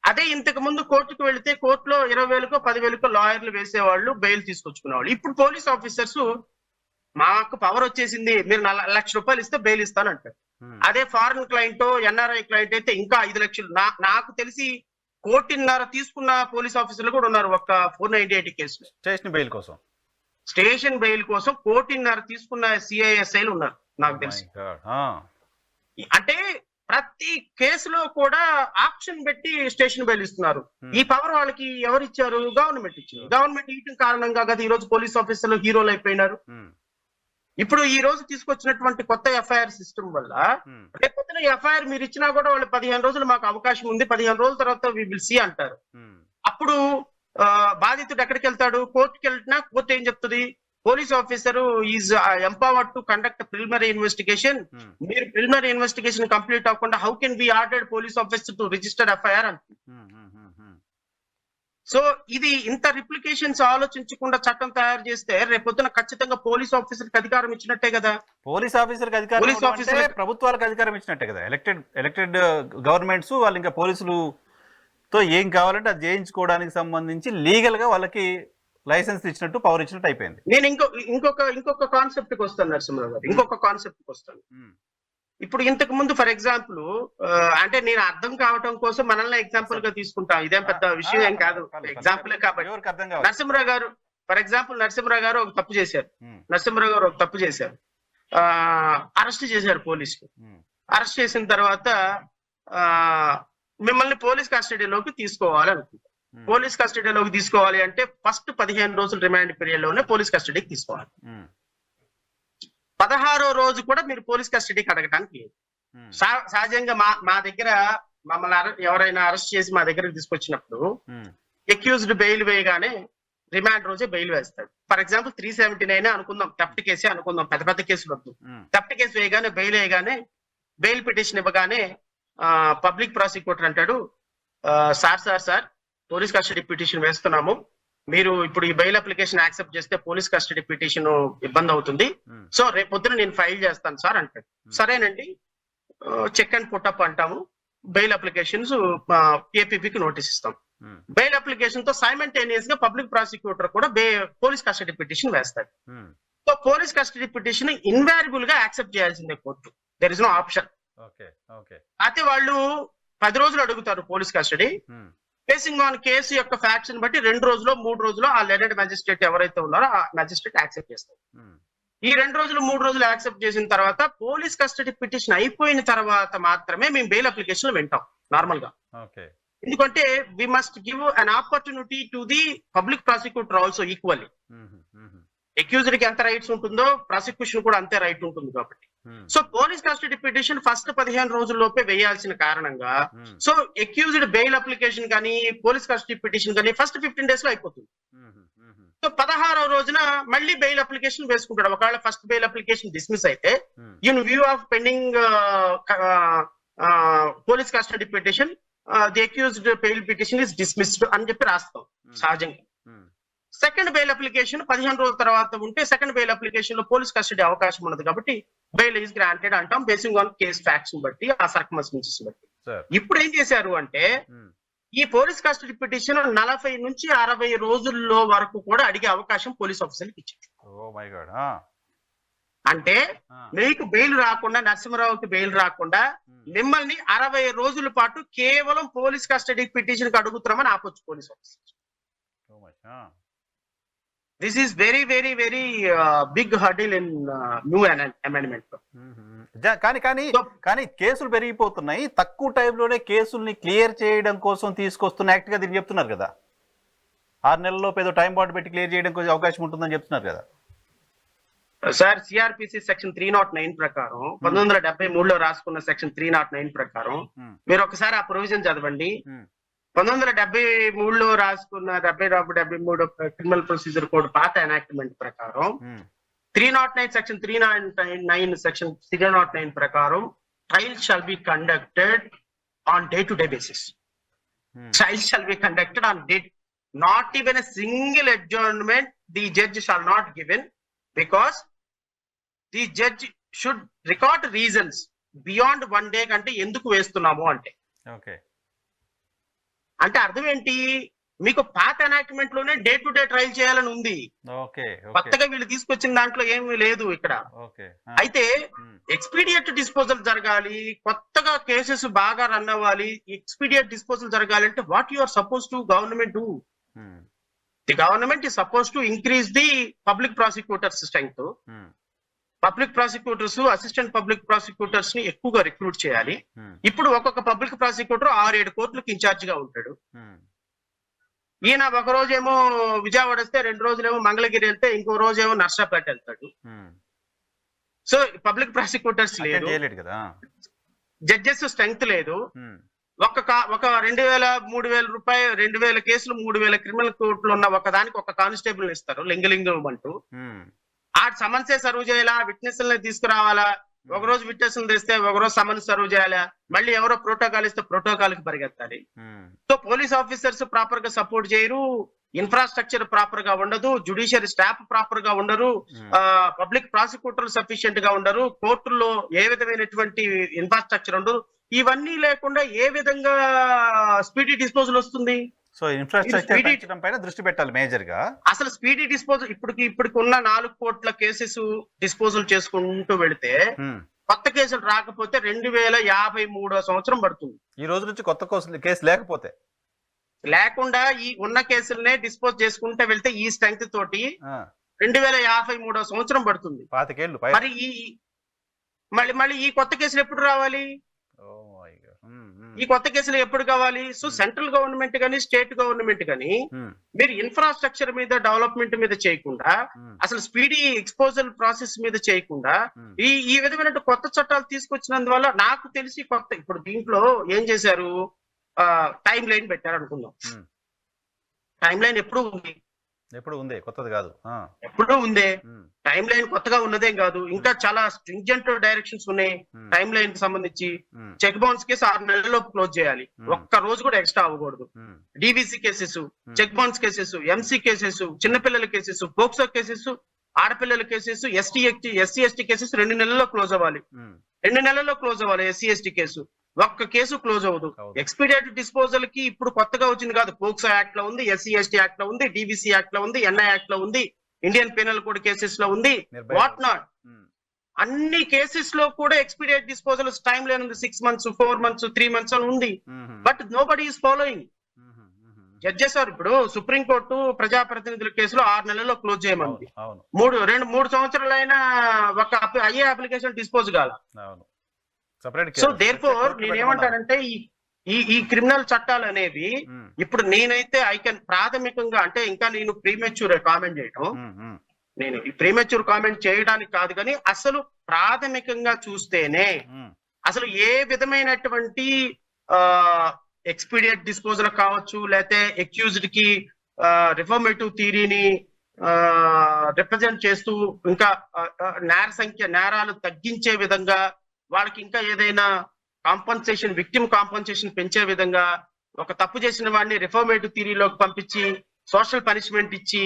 అదే ఇంతకు ముందు కోర్టుకు వెళితే కోర్టులో 20,000కో 10,000కో లాయర్లు వేసేవాళ్ళు, బెయిల్ తీసుకొచ్చుకునేవాళ్ళు. ఇప్పుడు పోలీస్ ఆఫీసర్స్ మాకు పవర్ వచ్చేసింది, మీరు ₹1,00,000 ఇస్తే బెయిల్ ఇస్తానంటారు. అదే ఫారెన్ క్లయింట్, ఎన్ఆర్ఐ క్లయింట్ అయితే ఇంకా 5 లక్షలు. నాకు తెలిసి 1,50,000 తీసుకున్న పోలీస్ ఆఫీసర్లు కూడా ఉన్నారు ఒక్క 498 కేసులో. స్టేషన్ బెయిల్ కోసం 1,50,000 తీసుకున్న CISIలు ఉన్నారు నాకు తెలిసి. అంటే ప్రతి కేసులో కూడా ఆప్షన్ పెట్టి స్టేషన్ బెయిల్ ఇస్తున్నారు. ఈ పవర్ వాళ్ళకి ఎవరు ఇచ్చారు? గవర్నమెంట్ ఇచ్చారు. గవర్నమెంట్ ఇవ్వడం కారణంగా కదా ఈ రోజు పోలీస్ ఆఫీసర్లు హీరోలు అయిపోయినారు. ఇప్పుడు ఈ రోజు తీసుకొచ్చినటువంటి కొత్త ఎఫ్ఐఆర్ సిస్టమ్ వల్ల రేపొద్దున ఎఫ్ఐఆర్ మీరు ఇచ్చినా కూడా వాళ్ళు 15 రోజులు మాకు అవకాశం ఉంది, 15 రోజుల తర్వాత వి విల్ సీ అంటారు. అప్పుడు బాధితుడు ఎక్కడికి వెళ్తాడు? కోర్టుకి వెళ్ళినా కోర్టు ఏం చెప్తుంది? Police officer is empowered to conduct preliminary investigation. మీరు ప్రిలిమినరీ ఇన్వెస్టిగేషన్ కంప్లీట్ అవ్వకుండా how can be ordered police officer to register FIR అంటుంది. సో ఇది ఇంత రిప్లికేషన్స్ ఆలోచించకుండా చట్టం తయారు చేస్తే రేపొద్దున ఖచ్చితంగా పోలీస్ ఆఫీసర్ కి అధికారం ఇచ్చినట్టే కదా. పోలీస్ ఆఫీసర్ ప్రభుత్వాలకు అధికారం ఇచ్చినట్టే కదా. ఎలక్టెడ్ గవర్నమెంట్స్ వాళ్ళు ఇంకా పోలీసులతో ఏం కావాలంటే అది చేయించుకోవడానికి సంబంధించి లీగల్ గా వాళ్ళకి లైసెన్స్ ఇచ్చినట్టు, పవర్ ఇచ్చినట్టు అయిపోయింది. నేను ఇంకొక కాన్సెప్ట్ కి వస్తాను నరసింహరావు గారు, ఇంకొక కాన్సెప్ట్ కి వస్తాను. ఇప్పుడు ఇంతకు ముందు ఫర్ ఎగ్జాంపుల్ అంటే నేను అర్థం కావటం కోసం మనల్ని ఎగ్జాంపుల్ గా తీసుకుంటాం, ఇదేం పెద్ద విషయం ఏం కాదు, ఎగ్జాంపులే కాబట్టి. నరసింహరావు గారు ఫర్ ఎగ్జాంపుల్ నరసింహరావు గారు ఒక తప్పు చేశారు. అరెస్ట్ చేశారు పోలీసులు. అరెస్ట్ చేసిన తర్వాత మిమ్మల్ని పోలీస్ కస్టడీలోకి తీసుకోవాలి అనుకుంటారు. పోలీస్ కస్టడీలోకి తీసుకోవాలి అంటే ఫస్ట్ 15 రోజులు రిమాండ్ పీరియడ్ లోనే పోలీస్ కస్టడీకి తీసుకోవాలి. 16వ రోజు కూడా మీరు పోలీస్ కస్టడీకి అడగటానికి లేదు. సహజంగా మా దగ్గర మమ్మల్ని ఎవరైనా అరెస్ట్ చేసి మా దగ్గరకు తీసుకొచ్చినప్పుడు అక్యూజ్డ్ బెయిల్ వేయగానే రిమాండ్ రోజే బెయిల్ వేస్తాడు. ఫర్ ఎగ్జాంపుల్ 379 అనుకుందాం, థెఫ్ట్ కేసే అనుకుందాం, పెద్ద కేసులు వద్దు. థెఫ్ట్ కేసు వేయగానే బెయిల్ పిటిషన్ ఇవ్వగానే పబ్లిక్ ప్రాసిక్యూటర్ అంటాడు, సార్ పోలీస్ కస్టడీ పిటిషన్ వేస్తున్నాము, మీరు ఇప్పుడు ఈ బెయిల్ అప్లికేషన్ యాక్సెప్ట్ చేస్తే పోలీస్ కస్టడీ పిటిషన్ ఇబ్బంది అవుతుంది. ఉమ్, సో రేపు పొద్దున నేను ఫైల్ చేస్తాను సార్ అంటాడు. సరేనండి, చెక్ అండ్ పుట్టప్ అంటాము. బెయిల్ అప్లికేషన్స్ ఏపీపీకి నోటీస్ ఇస్తాం. ఉమ్, బెయిల్ అప్లికేషన్ తో సైమల్టేనియస్ గా పబ్లిక్ ప్రాసిక్యూటర్ కూడా పోలీస్ కస్టడీ పిటిషన్ వేస్తాడు. Um, so police custody petition ఇన్వాల్యుబుల్ గా యాక్సెప్ట్ చేయాల్సిందే court. There is no option. Okay okay అయితే వాళ్ళు 10 రోజులు అడుగుతారు police custody. Um, basing on case యొక్క ఫ్యాక్ట్స్ బట్టి 2 రోజులో 3 రోజులో ఆ లెర్నెడ్ మ్యాజిస్ట్రేట్ ఎవరైతే ఉన్నారో ఆ మ్యాజిస్ట్రేట్ యాక్సెప్ట్ చేస్తారు. ఉమ్, ఈ 2 రోజులు 3 రోజులు యాక్సెప్ట్ చేసిన తర్వాత పోలీస్ కస్టడీ పిటిషన్ అయిపోయిన తర్వాత మాత్రమే మేము బెయిల్ అప్లికేషన్ వింటాం నార్మల్ గా. ఓకే ఎందుకంటే we must give an opportunity to the public prosecutor also equally. Um, um, accused కి ఎంత రైట్స్ ఉంటుందో ప్రాసిక్యూషన్ కూడా అంతే రైట్ ఉంటుంది కాబట్టి. Um, so police custody petition first 15 రోజుల్లోపే వేయాల్సిన కారణంగా um, so accused bail application కానీ పోలీస్ కస్టడీ పిటిషన్ కానీ ఫస్ట్ 15 days లో అయిపోతుంది. ఉమ్, ఉమ్, సో 16వ రోజున మళ్ళీ బెయిల్ అప్లికేషన్ వేసుకుంటాడు. ఒకవేళ ఫస్ట్ బెయిల్ అప్లికేషన్ డిస్మిస్ అయితే um, in view of pending police custody petition the accused bail petition is dismissed అని చెప్పి రాస్తాం సహజంగా. ఉమ్, సెకండ్ బెయిల్ అప్లికేషన్ 15 రోజుల తర్వాత ఉంటే సెకండ్ బెయిల్ అప్లికేషన్ లో పోలీస్ కస్టడీ అవకాశం ఉన్నది కాబట్టి బెయిల్ ఈజ్ గ్రాంటెడ్ అంటాం బేసింగ్ ఆన్ కేస్ ఫ్యాక్ట్స్ బట్టి ఆ సర్కమ్స్టెన్సెస్ బట్టి. సార్ ఇప్పుడు ఏం చేశారు అంటే ఉమ్, ఈ పోలీస్ కస్టడీ పిటిషన్ 40 నుంచి 60 రోజుల్లో వరకు కూడా అడిగే అవకాశం పోలీస్ ఆఫీసర్కి ఇచ్చారు. ఓ మై గాడ్ అంటే మీకు బెయిల్ రాకుండా, నరసింహరావుకి బెయిల్ రాకుండా మిమ్మల్ని 60 రోజుల పాటు కేవలం పోలీస్ కస్టడీ పిటిషన్ కి అడుగుతున్నామని ఆపొచ్చు police officer. So much this is very very very big hurdle in new amendment. కానీ కానీ కానీ కేసులు పెరిగిపోతున్నాయి, తక్కువ టైంలోనే కేసుల్ని క్లియర్ చేయడం కోసం తీసుకొస్తున్న యాక్ట్ గా దీన్ని చెప్తున్నారు కదా. 6 నెలల్లోపు ఏదో టైం బాండ్ పెట్టి క్లియర్ చేయడం కోసం అవకాశం ఉంటుందని చెప్తున్నారు కదా. సార్ సిఆర్పిసి సెక్షన్ 309 ప్రకారం 1973లో రాసుకున్న సెక్షన్ 309 ప్రకారం మీరు ఒకసారి ఆ ప్రొవిజన్ చదవండి. 1973లో రాసుకున్న 73 క్రిమినల్ ప్రొసీజర్ కోడ్ పాత ఎనాక్ట్మెంట్ ప్రకారం 309 సెక్షన్ 309 సెక్షన్ 309 ప్రకారం trial shall be conducted on day to day basis. Trial shall be conducted on date. Not even a single adjournment the judge shall not given, because the judge should record reasons beyond 1 day కంటే ఎందుకు వేస్తున్నాము అంటే. Okay అంటే అర్థం ఏంటి, మీకు పాత enactment లోనే డే టు డే ట్రయల్ చేయాలని ఉంది. ఓకే కొత్తగా వీళ్ళు తీసుకొచ్చిన దాంట్లో ఏమీ లేదు ఇక్కడ. ఓకే అయితే ఎక్స్పీడియట్ డిస్పోజల్ జరగాలి, కొత్తగా కేసెస్ బాగా రన్ అవ్వాలి, ఎక్స్పీడియట్ డిస్పోజల్ జరగాలి అంటే what you are suppose to government do? The government is suppose to increase the public prosecutors strength. Public prosecutors, assistant public prosecutors ని ఎక్కువగా రిక్రూట్ చేయాలి. ఇప్పుడు ఒక్కొక్క పబ్లిక్ ప్రాసిక్యూటర్ 6-7 కోర్టులకు ఇన్ఛార్జ్ గా ఉంటాడు. ఈయన ఒక రోజేమో విజయవాడ వస్తే 2 రోజులేమో మంగళగిరి వెళ్తే ఇంకో రోజేమో నర్సాపేట వెళ్తాడు. సో పబ్లిక్ ప్రాసిక్యూటర్స్ లేదు, జడ్జెస్ స్ట్రెంగ్త్ లేదు. ఒక 2,000-3,000 రూపాయలు 2,000 కేసులు 3,000 క్రిమినల్ కోర్టులు ఉన్న ఒకదానికి ఒక కానిస్టేబుల్ ఇస్తారు లింగలింగం అంటూ. ఆ సమన్సే సర్వ్ చేయాలా, విట్నెస్లని తీసుకురావాలా, ఒకరోజు విట్నెస్ తెస్తే ఒకరోజు సమన్స్ సర్వ్ చేయాలా, మళ్ళీ ఎవరో ప్రోటోకాల్ ఇస్తే ప్రోటోకాల్ కి పరిగెత్తాలి. సో పోలీస్ ఆఫీసర్స్ ప్రాపర్ గా సపోర్ట్ చేయరు, ఇన్ఫ్రాస్ట్రక్చర్ ప్రాపర్ గా ఉండదు, జ్యుడిషియరీ స్టాఫ్ ప్రాపర్ గా ఉండరు, పబ్లిక్ ప్రాసిక్యూటర్ సఫిషియెంట్ గా ఉండరు, కోర్టుల్లో ఏ విధమైనటువంటి ఇన్ఫ్రాస్ట్రక్చర్ ఉండదు. ఇవన్నీ లేకుండా ఏ విధంగా స్పీడీ డిస్పోజల్ వస్తుంది? సో ఇన్ఫ్రాస్ట్రక్చర్ పెంచడం పైన దృష్టి పెట్టాలి మేజర్ గా. అసలు స్పీడీ డిస్పోజల్ ఇప్పటికి ఉన్న 4 కోట్ల కేసెస్ డిస్పోజల్ చేసుకుంటూ వెళితే కొత్త కేసులు రాకపోతే 2053వ సంవత్సరం పడుతుంది. ఈ రోజు నుంచి కొత్త కేసు లేకుండా ఈ ఉన్న కేసులనే డిస్పోజ్ చేసుకుంటే వెళ్తే ఈ స్ట్రెంగ్త్ తోటి 2053వ సంవత్సరం పడుతుంది. 25 ఏళ్ళు. మరి మళ్ళీ ఈ కొత్త కేసులు ఎప్పుడు రావాలి? ఈ కొత్త కేసులు ఎప్పుడు కావాలి? సో సెంట్రల్ గవర్నమెంట్ కానీ స్టేట్ గవర్నమెంట్ కానీ మీరు ఇన్ఫ్రాస్ట్రక్చర్ మీద డెవలప్మెంట్ మీద చేయకుండా, అసలు స్పీడీ ఎక్స్పోజల్ ప్రాసెస్ మీద చేయకుండా ఈ విధమైన కొత్త చట్టాలు తీసుకొచ్చినందువల్ల నాకు తెలిసి ఇప్పుడు దీంట్లో ఏం చేశారు, టైం లైన్ పెట్టారు అనుకుందాం. టైం లైన్ ఎప్పుడు ఉంది? ఎప్పుడు ఉంది, కొత్తది కాదు. ఎప్పుడూ ఉందే. టైం లైన్ కొత్తగా ఉన్నదేం కాదు, ఇంకా చాలా స్ట్రింజెంట్ డైరెక్షన్స్ ఉన్నాయి టైం లైన్ కి సంబంధించి. చెక్ బౌన్స్ కేసు 6 నెలల్లో క్లోజ్ చేయాలి, ఒక్క రోజు కూడా ఎక్స్ట్రా అవ్వకూడదు. DVC cases, check bounce cases, MC cases, చిన్నపిల్లల కేసెస్, పోక్సో కేసెస్, ఆడపిల్లల కేసెస్, ఎస్సీ ఎస్టీ కేసెస్ 2 నెలల్లో క్లోజ్ అవ్వాలి. 2 నెలల్లో క్లోజ్ అవ్వాలి ఎస్సీ ఎస్టీ కేసు. ఒక్క కేసు క్లోజ్ అవ్వదు. ఎక్స్పీడియట్ డిస్పోజల్ కి ఇప్పుడు కొత్తగా వచ్చింది కాదు, పోక్సో యాక్ట్ లో ఉంది, ఎస్సీ ఎస్టీ యాక్ట్ లో ఉంది, డివిసి యాక్ట్ లో ఉంది, ఎన్ఐ యాక్ట్ లో ఉంది, ఇండియన్ పీనల్ కోడ్ కేసెస్ లో ఉంది, వాట్ నాట్. అన్ని కేసెస్ లో కూడా ఎక్స్పీడియట్ డిస్పోజల్ టైం లేనుంది. 6 months, 4 months, 3 months అని ఉంది. But nobody is following. Judges are ఇప్పుడు సుప్రీంకోర్టు ప్రజాప్రతినిధుల కేసులో 6 నెలల్లో క్లోజ్ చేయమంది. 3 సంవత్సరాలైనా ఒక అయ్యే అప్లికేషన్ డిస్పోజ్ కాల. సో దేర్ ఫోర్ నేనేమంటానంటే ఈ క్రిమినల్ చట్టాలు అనేవి ఇప్పుడు నేనైతే ప్రాథమికంగా అంటే ఇంకా నేను ప్రీమెచ్యూర్ కామెంట్ చేయడం, నేను ఈ ప్రీమెచ్యూర్ కామెంట్ చేయడానికి కాదు, కానీ అసలు ప్రాథమికంగా చూస్తేనే అసలు ఏ విధమైనటువంటి ఎక్స్పీడియట్ డిస్పోజల్ కావచ్చు, లేకపోతే అక్యూజ్డ్ కి రిఫర్మేటివ్ థియరీని రిప్రజెంట్ చేస్తూ ఇంకా నేరాలు తగ్గించే విధంగా వాళ్ళకి ఇంకా ఏదైనా కాంపన్సేషన్, విక్టిమ్ కాంపన్సేషన్ పెంచే విధంగా ఒక తప్పు చేసిన వాడిని రిఫర్మేటివ్ థియరీలోకి పంపించి సోషల్ పనిష్మెంట్ ఇచ్చి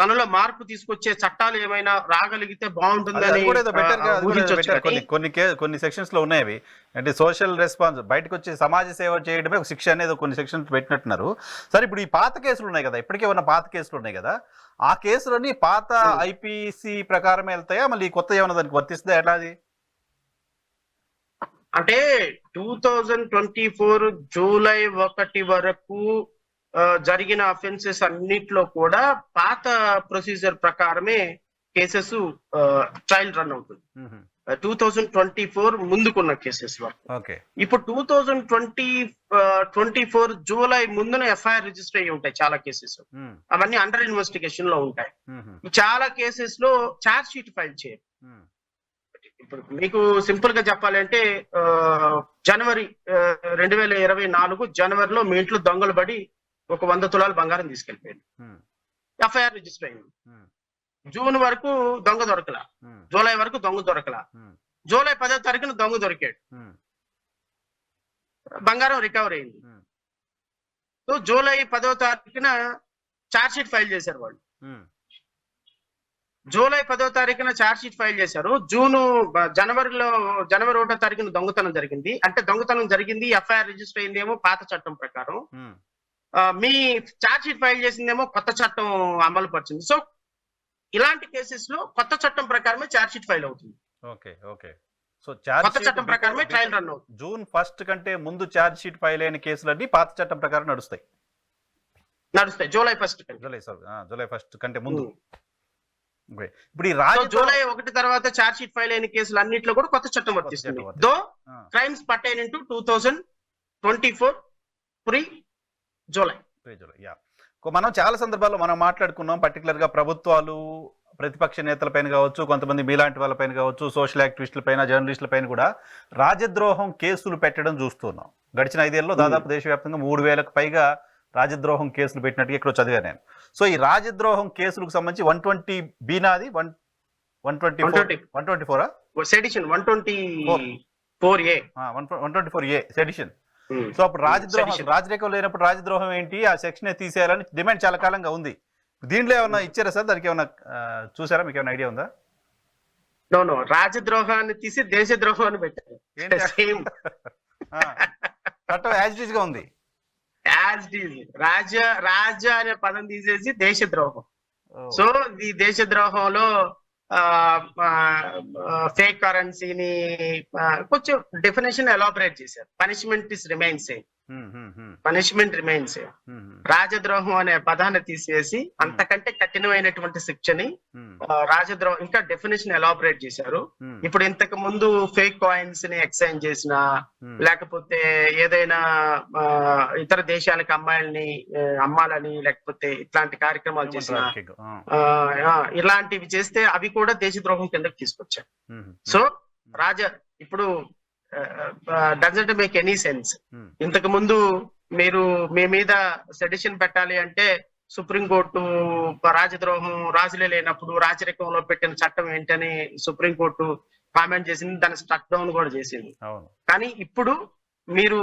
తనలో మార్పు తీసుకొచ్చే చట్టాలు ఏమైనా రాగలిగితే బాగుంటుందని కొన్ని సెక్షన్స్ లో ఉన్నాయి. అంటే సోషల్ రెస్పాన్స్, బయటకు వచ్చి సమాజ సేవ చేయడమే ఒక శిక్ష అనేది కొన్ని సెక్షన్స్ పెట్టినట్టున్నారు. సరే, ఇప్పుడు ఈ పాత కేసులు ఉన్నాయి కదా, ఇప్పటికే ఉన్న పాత కేసులు ఉన్నాయి కదా, ఆ కేసులన్నీ పాత ఐపీసీ ప్రకారమే వెళ్తాయా, మళ్ళీ కొత్త ఏమైనా దానికి వర్తిస్తుందా, ఎట్లా అది? అంటే 2024 జూలై 1 వరకు జరిగిన అఫెన్సెస్ అన్నిట్లో కూడా పాత ప్రొసీజర్ ప్రకారమే కేసెస్ ట్రయల్ రన్ అవుతుంది. 2024 ముందుకున్న కేసెస్ వరకు. ఇప్పుడు 2024 జూలై ముందున ఎఫ్ఐఆర్ రిజిస్టర్ అయ్యి ఉంటాయి చాలా కేసెస్, అవన్నీ అండర్ ఇన్వెస్టిగేషన్ లో ఉంటాయి. చాలా కేసెస్ లో ఛార్జ్ షీట్ ఫైల్ చేయరు. ఇప్పుడు మీకు సింపుల్ గా చెప్పాలంటే జనవరి 2024 జనవరిలో మీ ఇంట్లో దొంగలు పడి ఒక 100 తులాలు బంగారం తీసుకెళ్లిపోయాడు, ఎఫ్ఐఆర్ రిజిస్టర్ అయింది. జూన్ వరకు దొంగ దొరకల, జూలై వరకు దొంగ దొరకల, జూలై 10వ తారీఖున దొంగ దొరికాడు, బంగారం రికవర్ అయింది. సో జూలై 10వ తారీఖున ఛార్జ్ షీట్ ఫైల్ చేశారు వాళ్ళు. జూలై 10వ తారీఖున ఛార్జ్ షీట్ ఫైల్ చేశారు. జనవరి 1వ తారీఖున దొంగతనం జరిగింది. అంటే దొంగతనం జరిగింది, ఎఫ్ఐఆర్ రిజిస్టర్ అయిందేమో పాత చట్టం ప్రకారం, మీ ఛార్జ్ షీట్ ఫైల్ చేసిందేమో కొత్త చట్టం అమలు పరిచింది. సో ఇలాంటి కేసెస్ లో కొత్త చట్టం ప్రకారమే ఛార్జ్ షీట్ ఫైల్ అవుతుంది. సో కొత్త చట్టం ప్రకారమే ట్రయల్ రన్ అవుతుంది. జూన్ 1 కంటే ముందు ఛార్జ్ షీట్ ఫైల్ అయిన కేసులన్నీ పాత చట్టం ప్రకారం నడుస్తాయి. జూలై 1 కంటే ముందు. ఇప్పుడు జూలై 1 తర్వాత ఛార్జ్ షీట్ ఫైల్ అయిన కేసులు అన్నింటిలో కూడా కొత్త చట్టం వర్తిస్తుంది. Though crimes pertain to 2024 pre July. మనం చాలా సందర్భాల్లో మనం మాట్లాడుకున్నాం, పర్టికులర్ గా ప్రభుత్వాలు ప్రతిపక్ష నేతల పైన కావచ్చు, కొంతమంది మీలాంటి వాళ్ళ పైన కావచ్చు, సోషల్ యాక్టివిస్టుల పైన, జర్నలిస్టుల పైన కూడా రాజద్రోహం కేసులు పెట్టడం చూస్తున్నాం. గడిచిన 5 ఏళ్లలో దాదాపు దేశవ్యాప్తంగా 3000కు పైగా రాజద్రోహం కేసులు పెట్టినట్టుగా ఇక్కడ చదివాను నేను. సో ఈ రాజద్రోహం కేసులకు సంబంధించి 120B నాది 124 సెడిషన్ 124A సెడిషన్. సో అప్పుడు రాజరేఖం లేనప్పుడు రాజద్రోహం ఏంటి, ఆ సెక్షన్ తీసేయాలని డిమాండ్ చాలా కాలంగా ఉంది. దీంట్లో ఏమన్నా ఇచ్చారా సార్? దానికి ఏమన్నా చూసారా? మీకు ఏమైనా ఐడియా ఉందా? నో రాజద్రోహాన్ని తీసి దేశద్రోహం అని పెట్టారు. చట్టం యాజ్ ఇట్ ఈజ్ గా ఉంది. రాజ అనే పదం తీసేసి దేశద్రోహం. సో ఈ దేశద్రోహంలో ఫేక్ కరెన్సీని కొంచెం డెఫినేషన్ ఎలాబరేట్ చేశారు. Punishment remains same. రాజద్రోహం అనే పదాన్ని తీసేసి అంతకంటే కఠినమైనటువంటి శిక్షని రాజద్రోహం ఇంకా డెఫినేషన్ ఎలాబరేట్ చేశారు. ఇప్పుడు ఇంతకు ముందు ఫేక్ కాయిన్స్ ని ఎక్స్చేంజ్ చేసిన, లేకపోతే ఏదైనా ఇతర దేశాలకు అమ్మాయిల్ని అమ్మాలని, లేకపోతే ఇట్లాంటి కార్యక్రమాలు చేసిన, ఇలాంటివి చేస్తే అవి కూడా దేశద్రోహం కిందకి తీసుకొచ్చారు. సో ఇప్పుడు డజంట్ మేక్ ఎనీ సెన్స్. ఇంతకు ముందు మీరు మీ మీద సెడిషన్ పెట్టాలి అంటే సుప్రీంకోర్టు రాజద్రోహం రాజులే లేనప్పుడు రాజరికంలో పెట్టిన చట్టం ఏంటని సుప్రీంకోర్టు కామెంట్ చేసింది, దాన్ని స్టక్ డౌన్ కూడా చేసింది. అవును. కానీ ఇప్పుడు మీరు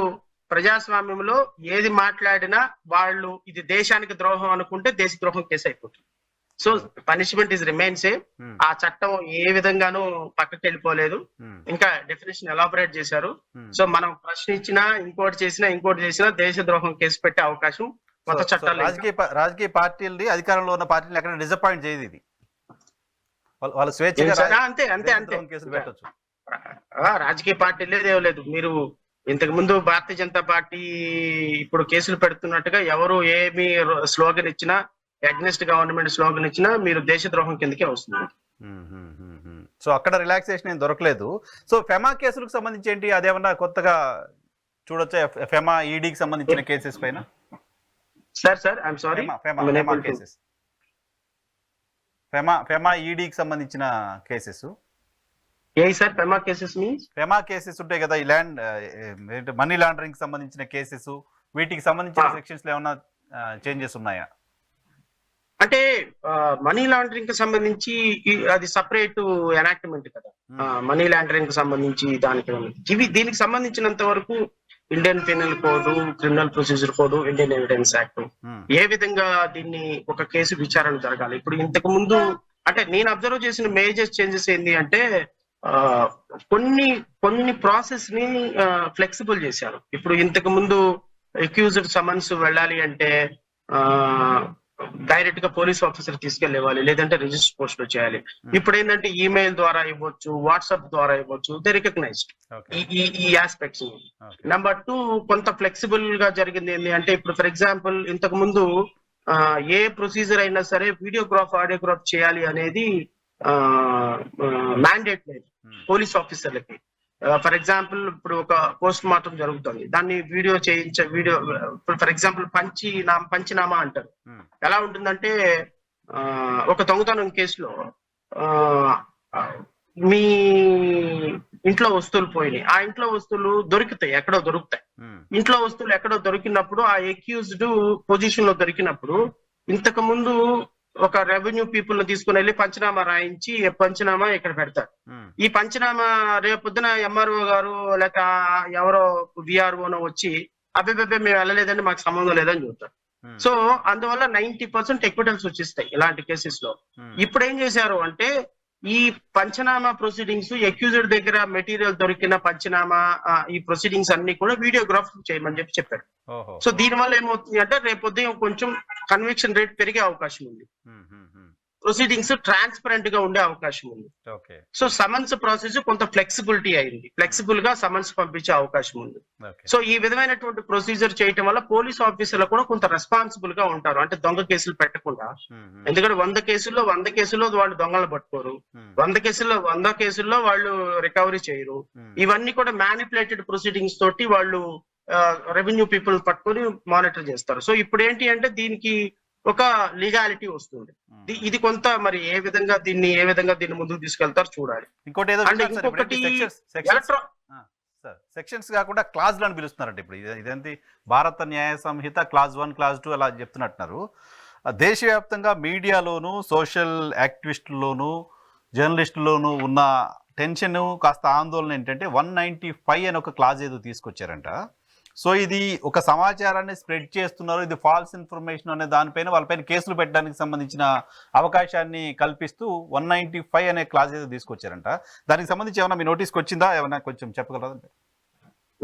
ప్రజాస్వామ్యంలో ఏది మాట్లాడినా వాళ్ళు ఇది దేశానికి ద్రోహం అనుకుంటే దేశద్రోహం కేసు అయిపోతుంది. So punishment is remain same. ఆ చట్టం ఏ విధంగానూ పక్కకి వెళ్ళిపోలేదు, ఇంకా డెఫినేషన్ ఎలాబరేట్ చేశారు. సో మనం ప్రశ్నించినా ఇంకోటి చేసినా దేశద్రోహం కేసు పెట్టే అవకాశం కొత్త చట్టాలు. రాజకీయ పార్టీలని, అధికారంలో ఉన్న పార్టీలు ఎక్కడ డిసప్పాయింట్ చేయదు ఇది. వాళ్ళ స్వేచ్ఛగా అంతే అంతే అంతే కేసులు పెట్టొచ్చు. రాజకీయ పార్టీ లేదు. మీరు ఇంతకు ముందు భారతీయ జనతా పార్టీ ఇప్పుడు కేసులు పెడుతున్నట్టుగా ఎవరు ఏమి స్లోగన్ ఇచ్చినా, అగ్నెస్ట్ గవర్నమెంట్ స్లోగన్ ఇచ్చినా మీరు దేశద్రోహం కిందకే వస్తుంది. సో అక్కడ రిలాక్సేషన్ ఏం దొరకలేదు. సో ఫెమా కేసులకు సంబంధించి ఏంటి, అదేమన్నా కొత్తగా చూడొచ్చా? ఫెమా ఈడీకి సంబంధించిన కేసెస్ పైన సార్ ఐఎమ్ సారీ, ఫెమా ఈడీకి సంబంధించిన cases sir FEMA cases means FEMA cases ఉంటాయి కదా, ఈ ల్యాండ్ మనీ లాండరింగ్ సంబంధించిన కేసెస్, వీటికి సంబంధించిన సెక్షన్స్ లో ఏమన్నా చేంజెస్ ఉన్నాయా? అంటే మనీ లాండరింగ్ కి సంబంధించి అది సపరేట్ ఎనాక్ట్మెంట్ కదా. మనీ లాండరింగ్ కి సంబంధించి దీనికి సంబంధించినంత వరకు Indian penal code, criminal procedure code, Indian evidence act ఏ విధంగా దీన్ని ఒక కేసు విచారణ జరగాలి. ఇప్పుడు ఇంతకు ముందు అంటే నేను అబ్జర్వ్ చేసిన మేజర్ చేంజెస్ ఏంటి అంటే కొన్ని ప్రాసెస్ ని ఫ్లెక్సిబుల్ చేశారు. ఇప్పుడు ఇంతకు ముందు అక్యూజ్డ్ సమన్స్ వెళ్ళాలి అంటే డైరెక్ట్ గా పోలీస్ ఆఫీసర్ తీసుకెళ్ళేవాలి, లేదంటే రిజిస్టర్ పోస్ట్ లో చేయాలి. ఇప్పుడు ఏంటంటే ఈమెయిల్ ద్వారా ఇవ్వచ్చు, వాట్సాప్ ద్వారా ఇవ్వచ్చు. దే రికగ్నైజ్డ్ ఈ ఆస్పెక్ట్స్. నెంబర్ 2 కొంత ఫ్లెక్సిబుల్ గా జరిగింది ఏంటి అంటే, ఇప్పుడు ఫర్ ఎగ్జాంపుల్ ఇంతకు ముందు ఏ ప్రొసీజర్ అయినా సరే వీడియోగ్రాఫ్, ఆడియోగ్రాఫ్ చేయాలి అనేది మ్యాండేట్ లేదు పోలీస్ ఆఫీసర్లకి. ఫర్ ఎగ్జాంపుల్ ఇప్పుడు ఒక పోస్ట్ మార్టం జరుగుతుంది, దాన్ని వీడియో ఫర్ ఎగ్జాంపుల్ పంచనామా అంటారు. ఎలా ఉంటుందంటే ఒక దొంగతనం కేసులో మీ ఇంట్లో వస్తువులు పోయినాయి, ఆ ఇంట్లో వస్తువులు ఎక్కడో దొరుకుతాయి. ఇంట్లో వస్తువులు ఎక్కడో దొరికినప్పుడు ఆ అక్యూజ్డ్ పొజిషన్ లో దొరికినప్పుడు ఇంతకు ముందు ఒక రెవెన్యూ పీపుల్ ను తీసుకుని వెళ్ళి పంచనామా రాయించి పంచనామా ఇక్కడ పెడతారు. ఈ పంచనామా రేపొద్దున ఎంఆర్ఓ గారు లేక ఎవరో విఆర్ఓనో వచ్చి అబ్బాయి మేము వెళ్ళలేదండి, మాకు సంబంధం లేదని చెప్తారు. సో అందువల్ల 90% ఎక్విటల్స్ వచ్చేస్తాయి ఇలాంటి కేసెస్ లో. ఇప్పుడు ఏం చేశారు అంటే ఈ పంచనామా ప్రొసీడింగ్స్, అక్యూజ్డ్ దగ్గర మెటీరియల్ దొరికిన పంచనామా ఈ ప్రొసీడింగ్స్ అన్ని కూడా వీడియోగ్రాఫ్ చేయమని చెప్పారు. సో దీని వల్ల ఏమవుతుంది అంటే రేపొద్దు కొంచెం కన్విక్షన్ రేట్ పెరిగే అవకాశం ఉంది, ప్రొసీడింగ్స్ ట్రాన్స్పరెంట్ గా ఉండే అవకాశం ఉంది. సో సమన్స్ ప్రాసెస్ కొంత ఫ్లెక్సిబిలిటీ అయింది, ఫ్లెక్సిబుల్ గా సమన్స్ పంపించే అవకాశం ఉంది. సో ఈ విధమైనటువంటి ప్రొసీజర్ చేయటం వల్ల పోలీస్ ఆఫీసర్లు కూడా కొంత రెస్పాన్సిబుల్ గా ఉంటారు, అంటే దొంగ కేసులు పెట్టకుండా. ఎందుకంటే 100 కేసుల్లో వాళ్ళు దొంగలు పట్టుకోరు, 100 కేసుల్లో వాళ్ళు రికవరీ చేయరు. ఇవన్నీ కూడా మ్యానిపులేటెడ్ ప్రొసీడింగ్స్ తోటి వాళ్ళు రెవెన్యూ పీపుల్ పట్టుకొని మానిటర్ చేస్తారు. సో ఇప్పుడు ఏంటి అంటే దీనికి ఒక లీగాలిటీ వస్తుంది. ఇది కొంత మరి ఏ విధంగా దీన్ని ముందుకు తీసుకెళ్తారు చూడాలి. ఇంకొకటి సెక్షన్స్ కాకుండా క్లాజ్లు అని పిలుస్తున్నారంటే ఇప్పుడు ఇదేంటి భారత న్యాయ సంహిత క్లాజ్ 1, క్లాజ్ 2 అలా చెప్తున్నట్టున్నారు. దేశవ్యాప్తంగా మీడియాలోను, సోషల్ యాక్టివిస్టుల్లోను, జర్నలిస్టుల్లోనూ ఉన్న టెన్షన్ కాస్త ఆందోళన ఏంటంటే 195 అని ఒక క్లాజ్ ఏదో తీసుకొచ్చారంట. సో ఇది ఒక సమాచారాన్ని స్ప్రెడ్ చేస్తున్నారు, ఇది ఫాల్స్ ఇన్ఫర్మేషన్ అనే దానిపైన వాళ్ళపైన కేసులు పెట్టడానికి సంబంధించిన అవకాశాన్ని కల్పిస్తూ 195 అనే క్లాజ్ ఏదో తీసుకొచ్చారంట. దానికి సంబంధించి ఏమైనా మీ నోటీస్కి వచ్చిందా, ఏమైనా కొంచెం చెప్పగలరా?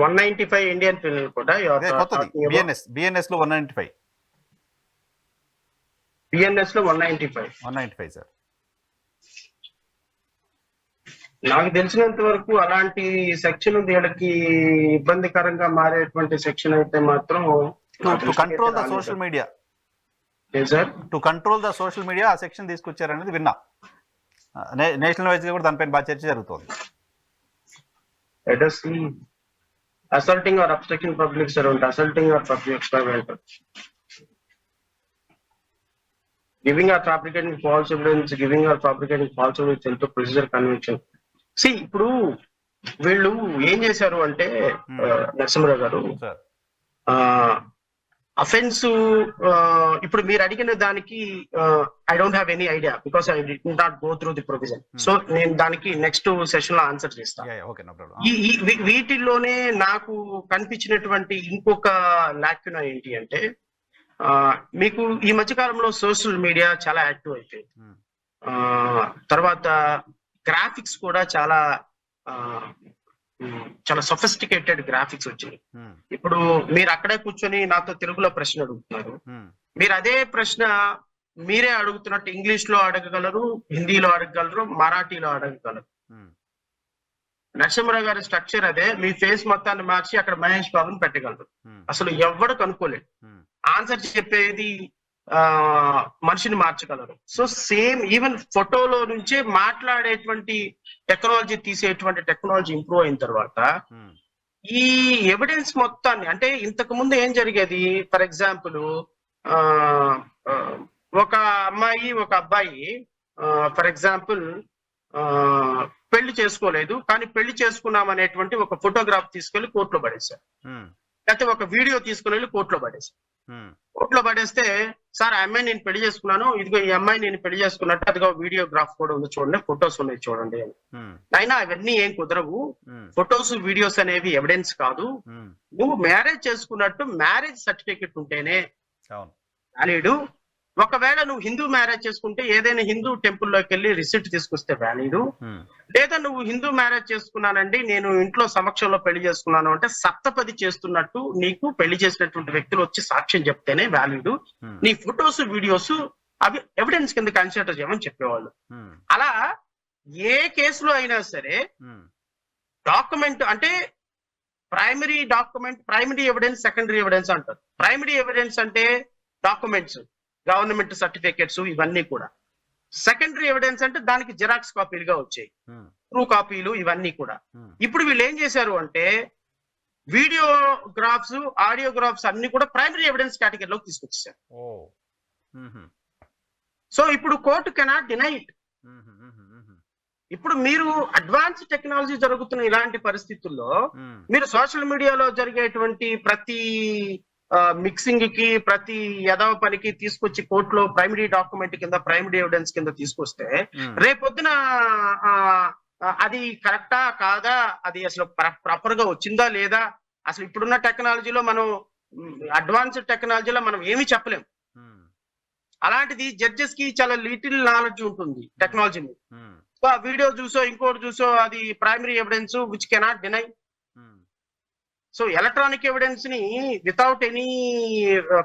195 ఇండియన్ పీనల్ కోడ్ కొత్తది, బిఎన్ఎస్ లో 195, బిఎన్ఎస్ లో 195 సార్. నాకు తెలిసినంత వరకు అలాంటి సెక్షన్ వీళ్ళకి ఇబ్బందికరంగా మారేటువంటి సెక్షన్ అయితే మాత్రం to control the social media, to control the social media ఆ సెక్షన్ తీసుకొచ్చారనేది విన్నా. నేషనల్ వైజ్ గా కూడా దానిపైన బాగా చర్చ జరుగుతుంది. Assaulting or obstructing public servant, assaulting or public servant, giving or fabricating false evidence, giving or fabricating false evidence into procedure conviction. ఇప్పుడు వీళ్ళు ఏం చేశారు అంటే నరసింహరావు గారు, అఫెన్స్ ఇప్పుడు మీరు అడిగిన దానికి I don't have any idea because I did not go through the provision. So నేను దానికి నెక్స్ట్ సెషన్ లో ఆన్సర్ చేస్తాను. Okay, no problem. వీటిల్లోనే నాకు కనిపించినటువంటి ఇంకొక లాక్యునా ఏంటి అంటే మీకు ఈ మధ్య కాలంలో సోషల్ మీడియా చాలా యాక్టివ్ అయిపోయింది. తర్వాత గ్రాఫిక్స్ కూడా చాలా సొఫిస్టికేటెడ్ గ్రాఫిక్స్ వచ్చినాయి. ఇప్పుడు మీరు అక్కడే కూర్చొని నాతో తెలుగులో ప్రశ్న అడుగుతున్నారు. మీరు అదే ప్రశ్న మీరే అడుగుతున్నట్టు ఇంగ్లీష్ లో అడగగలరు, హిందీలో అడగగలరు, మరాఠీలో అడగగలరు. నరసింహరావు గారి స్ట్రక్చర్ అదే. మీ ఫేస్ మొత్తాన్ని మార్చి అక్కడ మహేష్ బాబుని పెట్టగలరు. అసలు ఎవడు కనుక్కోలేదు. ఆన్సర్ చెప్పేది మనిషిని మార్చగలరు. సో సేమ్ ఈవెన్ ఫోటోలో నుంచే మాట్లాడేటువంటి టెక్నాలజీ తీసేటువంటి టెక్నాలజీ ఇంప్రూవ్ అయిన తర్వాత ఈ ఎవిడెన్స్ మొత్తాన్ని, అంటే ఇంతకు ముందు ఏం జరిగేది, ఫర్ ఎగ్జాంపుల్ ఒక అమ్మాయి ఒక అబ్బాయి ఫర్ ఎగ్జాంపుల్ పెళ్లి చేసుకోలేదు, కానీ పెళ్లి చేసుకున్నాం అనేటువంటి ఒక ఫోటోగ్రాఫ్ తీసుకెళ్లి కోర్టులో పడేశారు. లేకపోతే ఒక వీడియో తీసుకుని వెళ్ళి కోర్టులో పడేశారు. కోర్టులో పడేస్తే సార్ ఆ అమ్మాయి నేను పెళ్లి చేసుకున్నాను, ఇదిగో ఈ అమ్మాయి నేను పెళ్లి చేసుకున్నట్టు అదిగో వీడియోగ్రాఫ్ కూడా ఉంది చూడండి, ఫొటోస్ ఉన్నాయి చూడండి అని. అయినా అవన్నీ ఏం కుదరవు. ఫొటోస్ వీడియోస్ అనేవి ఎవిడెన్స్ కాదు. నువ్వు మ్యారేజ్ చేసుకున్నట్టు మ్యారేజ్ సర్టిఫికెట్ ఉంటేనే వ్యాలిడ్. ఒకవేళ నువ్వు హిందూ మ్యారేజ్ చేసుకుంటే ఏదైనా హిందూ టెంపుల్లోకి వెళ్ళి రిసిప్ట్ తీసుకొస్తే వ్యాలిడ్. లేదా నువ్వు హిందూ మ్యారేజ్ చేసుకున్నానండి, నేను ఇంట్లో సమక్షంలో పెళ్లి చేసుకున్నాను అంటే సప్తపది చేస్తున్నట్టు నీకు పెళ్లి చేసినటువంటి వ్యక్తులు వచ్చి సాక్ష్యం చెప్తేనే వ్యాలిడ్. నీ ఫొటోస్ వీడియోస్ అవి ఎవిడెన్స్ కింద కన్సిడర్ చేయమని చెప్పేవాళ్ళు. అలా ఏ కేసులో అయినా సరే డాక్యుమెంట్ అంటే primary document, primary evidence, secondary evidence అంటారు. ప్రైమరీ ఎవిడెన్స్ అంటే డాక్యుమెంట్స్, గవర్నమెంట్ సర్టిఫికేట్స్ ఇవన్నీ కూడా. సెకండరీ ఎవిడెన్స్ అంటే దానికి జిరాక్స్ కాపీలుగా వచ్చాయి, ట్రూ కాపీలు ఇవన్నీ కూడా. ఇప్పుడు వీళ్ళు ఏం చేశారు అంటే వీడియోగ్రాఫ్స్, ఆడియోగ్రాఫ్స్ అన్ని కూడా ప్రైమరీ ఎవిడెన్స్ కేటగిరీలోకి తీసుకొచ్చేసారు. సో ఇప్పుడు కోర్టు కెనాట్ డినై ఇట్. ఇప్పుడు మీరు అడ్వాన్స్ టెక్నాలజీ జరుగుతున్న ఇలాంటి పరిస్థితుల్లో మీరు సోషల్ మీడియాలో జరిగేటువంటి ప్రతి మిక్సింగ్ కి, ప్రతి యదవ పనికి తీసుకొచ్చి కోర్టులో ప్రైమరీ డాక్యుమెంట్ కింద, ప్రైమరీ ఎవిడెన్స్ కింద తీసుకొస్తే రేపొద్దున అది కరెక్టా కాదా, అది అసలు ప్రాపర్ గా వచ్చిందా లేదా, అసలు ఇప్పుడున్న టెక్నాలజీలో మనం అడ్వాన్స్డ్ టెక్నాలజీలో మనం ఏమీ చెప్పలేం. అలాంటిది జడ్జెస్ కి చాలా లిటిల్ నాలెడ్జ్ ఉంటుంది టెక్నాలజీ మీద. సో ఆ వీడియో చూసో ఇంకోటి చూసో అది primary evidence which cannot deny. So electronic evidence ని వితౌట్ ఎనీ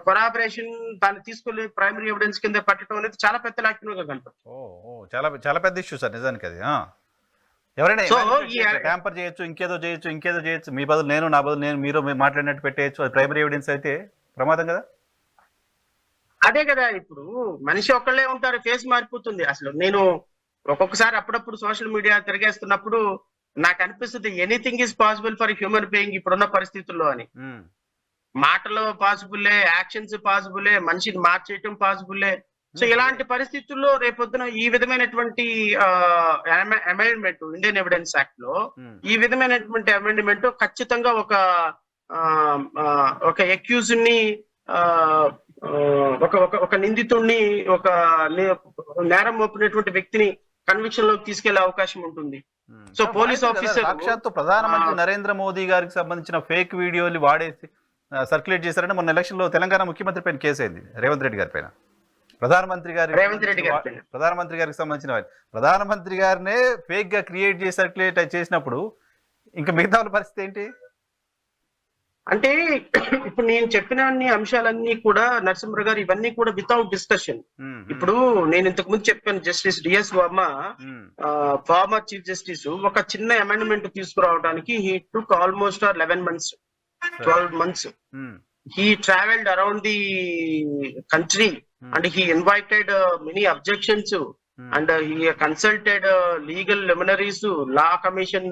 కొరాబరేషన్ దాన్ని తీసుకెళ్లి ప్రైమరీ ఎవిడెన్స్ కింద పెట్టడం అనేది చాలా పెద్ద లాక్యునాగా కనపడుతుంది. చాలా పెద్ద ఇష్యూ సార్ నిజానికి అది. ఎవరైనా ట్యాంపర్ చేయొచ్చు, ఇంకేదో చేయొచ్చు, మీ బదులు నేను, నా బదులు నేను, మీరు మాట్లాడినట్టు పెట్టేయచ్చు. అది ప్రైమరీ ఎవిడెన్స్ అయితే ప్రమాదం కదా. అదే కదా, ఇప్పుడు మనిషి ఒక్కళ్ళే ఉంటారు, ఫేస్ మారిపోతుంది. అసలు నేను ఒక్కొక్కసారి అప్పుడప్పుడు సోషల్ మీడియా తిరిగేస్తున్నప్పుడు నాకు అనిపిస్తుంది anything is possible for human being ఇప్పుడున్న పరిస్థితుల్లో అని. మాటలు పాసిబుల్లే, యాక్షన్స్ పాసిబుల్లే, మనిషిని మార్చేయటం పాసిబుల్లే. సో ఇలాంటి పరిస్థితుల్లో రేపొద్దున ఈ విధమైనటువంటి అమెండ్మెంట్, ఇండియన్ ఎవిడెన్స్ యాక్ట్ లో ఈ విధమైనటువంటి అమెండ్మెంట్ ఖచ్చితంగా ఒక అక్యూజ్ ని, ఒక నిందితుడిని, ఒక నేరం మోపినటువంటి వ్యక్తిని కన్విక్షన్ లోకి తీసుకెళ్లే అవకాశం ఉంటుంది. సో పోలీస్ ఆఫీసర్ సాక్షాత్తు ప్రధానమంత్రి నరేంద్ర మోదీ గారికి సంబంధించిన ఫేక్ వీడియోలు వాడేసి సర్క్యులేట్ చేశారని మొన్న ఎలక్షన్ లో తెలంగాణ ముఖ్యమంత్రి పైన కేసు అయింది, రేవంత్ రెడ్డి గారి పైన. ప్రధానమంత్రి గారికి సంబంధించిన ప్రధానమంత్రి గారినే ఫేక్ గా క్రియేట్ చేసి సర్క్యులేట్ చేసినప్పుడు ఇంకా మిగతా వాళ్ళ పరిస్థితి ఏంటి? అంటే ఇప్పుడు నేను చెప్పిన అన్ని అంశాలన్నీ కూడా నరసింహరావు గారు ఇవన్నీ కూడా వితౌట్ డిస్కషన్. ఇప్పుడు నేను ఇంతకు ముందు చెప్పాను, justice DS Verma, former chief justice, ఒక చిన్న అమెండ్మెంట్ తీసుకురావడానికి he took almost 11 months, 12 months. He traveled around the country and he invited many objections and he consulted legal luminaries, law commission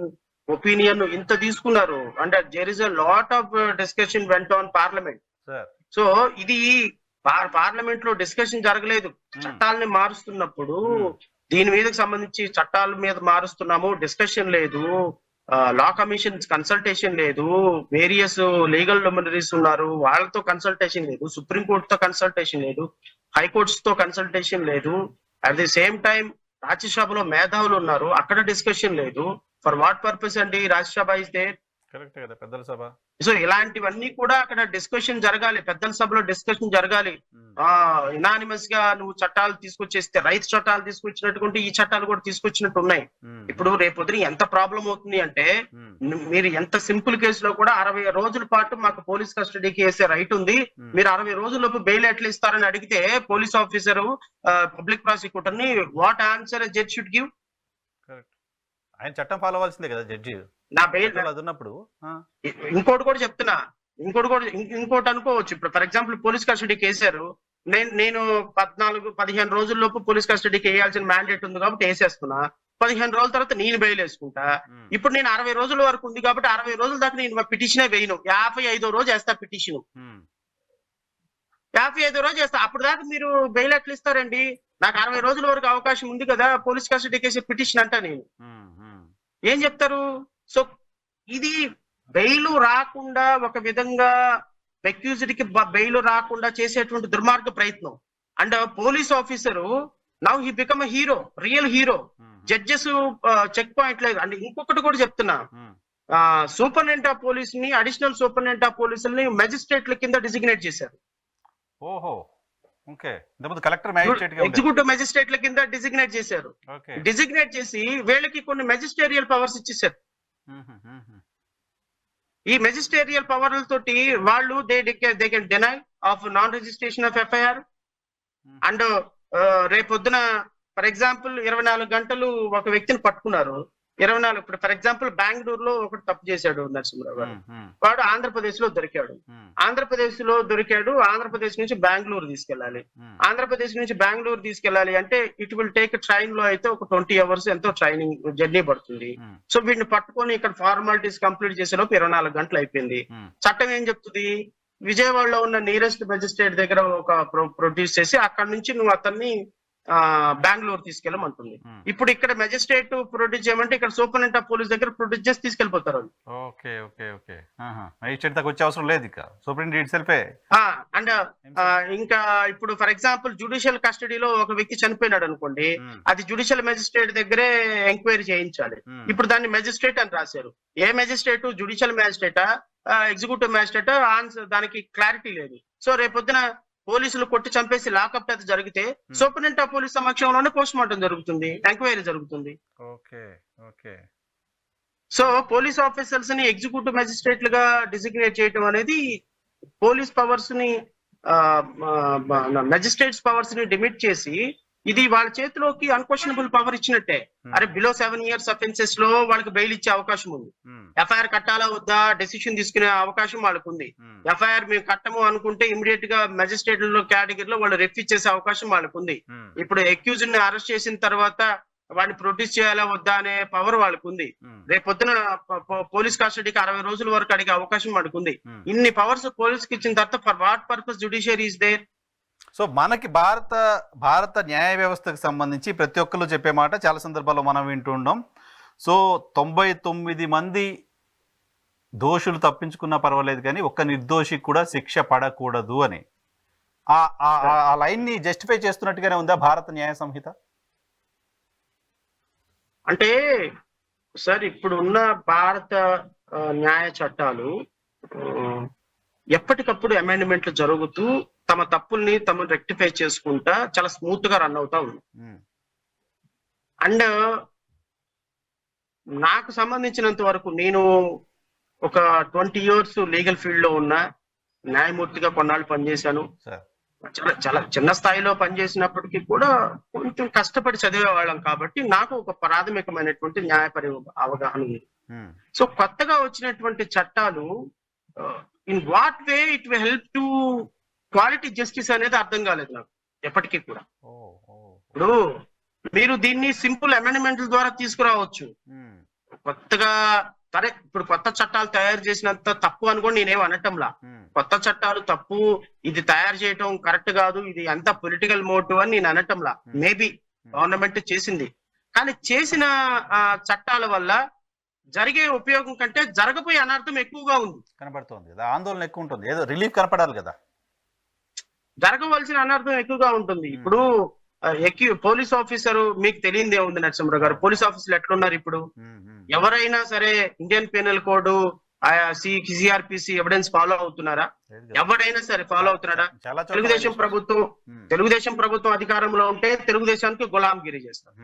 opinion ఇంత తీసుకున్నారు. And there is a lot of discussion went on parliament. సో ఇది parliament లో discussion జరగలేదు. చట్టాలని మారుస్తున్నప్పుడు దీని మీదకి సంబంధించి చట్టాల మీద మారుస్తున్నాము, డిస్కషన్ లేదు, లా కమిషన్ కన్సల్టేషన్ లేదు, వేరియస్ లీగల్ లొమినరీస్ ఉన్నారు, వాళ్ళతో కన్సల్టేషన్ లేదు, సుప్రీం కోర్టుతో కన్సల్టేషన్ లేదు, హైకోర్ట్స్ తో కన్సల్టేషన్ లేదు, అట్ ది సేమ్ టైం రాజ్యసభలో మేధావులు ఉన్నారు, అక్కడ డిస్కషన్ లేదు. ఫర్ వాట్ పర్పస్ అండి రాజ్యసభ ఇస్తే? కరెక్ట్ కదా, పెద్దల సభ. సో ఇలాంటివన్నీ కూడా అక్కడ డిస్కషన్ జరగాలి, పెద్దల సభలో డిస్కషన్ జరగాలి. ఇనానిమస్ గా నువ్వు చట్టాలు తీసుకొచ్చేస్తే, రైతు చట్టాలు తీసుకొచ్చినట్టుకుంటే ఈ చట్టాలు కూడా తీసుకొచ్చినట్టు ఉన్నాయి. ఇప్పుడు రేపొద్దున ఎంత ప్రాబ్లం అవుతుంది అంటే, మీరు ఎంత సింపుల్ కేసులో కూడా 60 రోజుల పాటు మాకు పోలీస్ కస్టడీకి వేసే రైట్ ఉంది, మీరు 60 రోజుల్లోపు బెయిల్ ఎట్లా ఇస్తారని అడిగితే పోలీస్ ఆఫీసర్ పబ్లిక్ ప్రాసిక్యూటర్ ని what answer judge should give? ఆయన చట్టం ఫాలో అవ్వాల్సిందే కదా జడ్జి, నా బెయిల్ అది ఉన్నప్పుడు. ఇంకోటి కూడా చెప్తున్నా, ఇంకోటి అనుకోవచ్చు. ఇప్పుడు ఫర్ ఎగ్జాంపుల్ పోలీస్ కస్టడీకి వేసారు, నేను 14-15 రోజుల్లోపు పోలీస్ కస్టడీకి వేయాల్సిన మ్యాండేట్ ఉంది కాబట్టి వేసేస్తున్నా, 15 రోజుల తర్వాత నేను బెయిల్ వేసుకుంటా. ఇప్పుడు నేను 60 రోజుల వరకు ఉంది కాబట్టి 60 రోజుల దాకా నేను పిటిషనే వేయను, 55వ రోజు వేస్తా పిటిషన్, 55వ రోజు వేస్తా. అప్పుడు దాకా మీరు బెయిల్ ఎట్లా ఇస్తారండి? నాకు 60 రోజుల వరకు అవకాశం ఉంది కదా పోలీస్ కస్టడీకి వేసే పిటిషన్ అంటా నేను, ఏం చెప్తారు? సో ఇది బెయిల్ రాకుండా, ఒక విధంగా అక్యూజ్డ్ కి బెయిల్ రాకుండా చేసేటువంటి దుర్మార్గ ప్రయత్నం. అండ్ police officer now he become a hero, real hero. Judges check point లేదు. అండ్ ఇంకొకటి కూడా చెప్తున్నా, సూపరింటెండెంట్ ఆఫ్ పోలీస్ ని, అడిషనల్ సూపరింటెండెంట్ ఆఫ్ పోలీసుల్ని మెజిస్ట్రేట్ల కింద డిజిగ్నేట్ చేశారు. ఓహో, ఓకే. కలెక్టర్ మ్యాజిస్ట్రేట్ గా ఎగ్జిక్యూటివ్ మెజిస్ట్రేట్ల కింద డిజిగ్నేట్ చేశారు. డిజిగ్నేట్ చేసి వీళ్ళకి కొన్ని మెజిస్టేరియల్ పవర్స్ ఇచ్చేసారు. ఈ మెజిస్టేరియల్ పవర్లతోటి వాళ్ళు they can deny of non registration of FIR. And రేపొద్దున ఫర్ ఎగ్జాంపుల్ 24 గంటలు ఒక వ్యక్తిని పట్టుకున్నారు, 24 ఇప్పుడు ఫర్ ఎగ్జాంపుల్ బెంగళూరులో ఒకటి తప్పు చేశాడు నరసింహరావు గారు, వాడు ఆంధ్రప్రదేశ్ లో దొరికాడు, ఆంధ్రప్రదేశ్ నుంచి బెంగళూరు తీసుకెళ్లాలి. ఆంధ్రప్రదేశ్ నుంచి బెంగళూరు తీసుకెళ్లాలి అంటే ఇట్ విల్ టేక్ ట్రైన్ లో అయితే ఒక 20 hours ఎంతో ట్రైనింగ్ జర్నీ పడుతుంది. సో వీడిని పట్టుకొని ఇక్కడ ఫార్మాలిటీస్ కంప్లీట్ చేసేలోపు 24 గంటలు అయిపోయింది. చట్టం ఏం చెప్తుంది? విజయవాడలో ఉన్న నియరెస్ట్ మెజిస్ట్రేట్ దగ్గర ఒక ప్రొడ్యూస్ చేసి అక్కడ నుంచి నువ్వు అతన్ని బెంగళూరు తీసుకెళ్ళమంటుంది. ఇప్పుడు ఇక్కడ మెజిస్ట్రేట్ ప్రొడ్యూస్ చేయమంటే ఇక్కడ సూపరింటెండెంట్ ఆఫ్ పోలీస్ దగ్గర ప్రొడ్యూస్ చేసి తీసుకెళ్లిపోతారు. అండ్ ఇంకా ఇప్పుడు ఫర్ ఎగ్జాంపుల్ జ్యుడిషియల్ కస్టడీలో ఒక వ్యక్తి చనిపోయినాడు అనుకోండి, అది జ్యుడిషియల్ మెజిస్ట్రేట్ దగ్గరే ఎంక్వైరీ చేయించాలి. ఇప్పుడు దాన్ని మెజిస్ట్రేట్ అని రాశారు. ఏ మెజిస్ట్రేట్? జ్యుడిషియల్ మ్యాజిస్ట్రేటా, ఎగ్జిక్యూటివ్ మ్యాజిస్ట్రేటా? ఆన్సర్ దానికి క్లారిటీ లేదు. సో రేపొద్దున పోలీసులు కొట్టి చంపేసి లాకప్ డెత్ జరిగితే సూపరింటెండెంట్ ఆఫ్ పోలీస్ సమక్షంలోనే పోస్ట్ మార్టం జరుగుతుంది, ఎంక్వైరీ జరుగుతుంది. సో పోలీస్ ఆఫీసర్స్ ని ఎగ్జిక్యూటివ్ మెజిస్ట్రేట్లుగా డిజిగ్నేట్ చేయడం అనేది పోలీస్ పవర్స్ ని, మెజిస్ట్రేట్స్ పవర్స్ ని డిమిట్ చేసి ఇది వాళ్ళ చేతిలోకి అన్క్వశ్చనబుల్ పవర్ ఇచ్చినట్టే. అరే బిలో 7 years అఫెన్సెస్ లో వాళ్ళకి బెయిల్ ఇచ్చే అవకాశం ఉంది. ఎఫ్ఐఆర్ కట్టాలా వద్దా డెసిషన్ తీసుకునే అవకాశం వాళ్ళకు ఉంది. ఎఫ్ఐఆర్ మేము కట్టము అనుకుంటే ఇమీడియట్ గా మెజిస్ట్రేట్ల కేటగిరీలో వాళ్ళు రెఫ్యూజ్ చేసే అవకాశం వాళ్ళకు ఉంది. ఇప్పుడు అక్యూజ్డ్ ని అరెస్ట్ చేసిన తర్వాత వాడిని ప్రొడ్యూస్ చేయాలా వద్దా అనే పవర్ వాళ్ళకు ఉంది. రేపొద్దున పోలీస్ కస్టడీకి 60 రోజుల వరకు అడిగే అవకాశం వాళ్ళకు ఉంది. ఇన్ని పవర్స్ పోలీస్ కి ఇచ్చిన తర్వాత for what purpose judiciary is there? So మనకి భారత న్యాయ వ్యవస్థకు సంబంధించి ప్రతి ఒక్కరు చెప్పే మాట చాలా సందర్భాల్లో మనం వింటూ ఉన్నాం. సో 99 మంది దోషులు తప్పించుకున్నా పర్వాలేదు కానీ ఒక్క నిర్దోషికి కూడా శిక్ష పడకూడదు అని ఆ లైన్ ని జస్టిఫై చేస్తున్నట్టుగానే ఉందా భారత న్యాయ సంహిత? అంటే సార్ ఇప్పుడు ఉన్న భారత న్యాయ చట్టాలు ఎప్పటికప్పుడు అమెండ్మెంట్లు జరుగుతూ తమ తప్పుల్ని తమ రెక్టిఫై చేసుకుంటా చాలా స్మూత్ గా రన్ అవుతా ఉంది. అండ్ నాకు సంబంధించినంత వరకు నేను ఒక 20 years లీగల్ ఫీల్డ్ లో ఉన్న న్యాయమూర్తిగా కొన్నాళ్ళు పనిచేశాను. చాలా చిన్న స్థాయిలో పనిచేసినప్పటికీ కూడా కొంచెం కష్టపడి చదివేవాళ్ళం కాబట్టి నాకు ఒక ప్రాథమికమైనటువంటి న్యాయపరి అవగాహన ఉంది. సో కొత్తగా వచ్చినటువంటి చట్టాలు in what way it will help to quality justice అనేది అర్థం కాలేదు నాకు ఎప్పటికీ కూడా. ఇప్పుడు మీరు దీన్ని సింపుల్ అమెండ్మెంట్ల ద్వారా తీసుకురావచ్చు. కొత్తగా సరే ఇప్పుడు కొత్త చట్టాలు తయారు చేసినంత తప్పు అని కూడా నేనేం అనటంలా. కొత్త చట్టాలు తప్పు, ఇది తయారు చేయటం కరెక్ట్ కాదు, ఇది అంత పొలిటికల్ మోటివ్ అని నేను అనటంలా. మేబీ గవర్నమెంట్ చేసింది, కానీ చేసిన చట్టాల వల్ల జరిగే ఉపయోగం కంటే జరగబోయే అనర్థం ఎక్కువగా ఉంది. కనబడుతోంది కదా, ఆందోళన ఎక్కువ ఉంటుంది, ఏదో రిలీఫ్ కనపడాలి కదా. జరగవలసిన అనర్థం ఎక్కువగా ఉంటుంది. ఇప్పుడు పోలీస్ ఆఫీసర్ మీకు తెలియదే ఉంది నరసింహరావు గారు, పోలీస్ ఆఫీసర్లు ఎట్లున్నారు ఇప్పుడు. ఎవరైనా సరే Indian penal code, CrPC evidence follow అవుతున్నారా? ఎవరైనా సరే ఫాలో అవుతున్నారా? తెలుగుదేశం ప్రభుత్వం అధికారంలో ఉంటే తెలుగుదేశానికి గులాంగిరి చేస్తారు.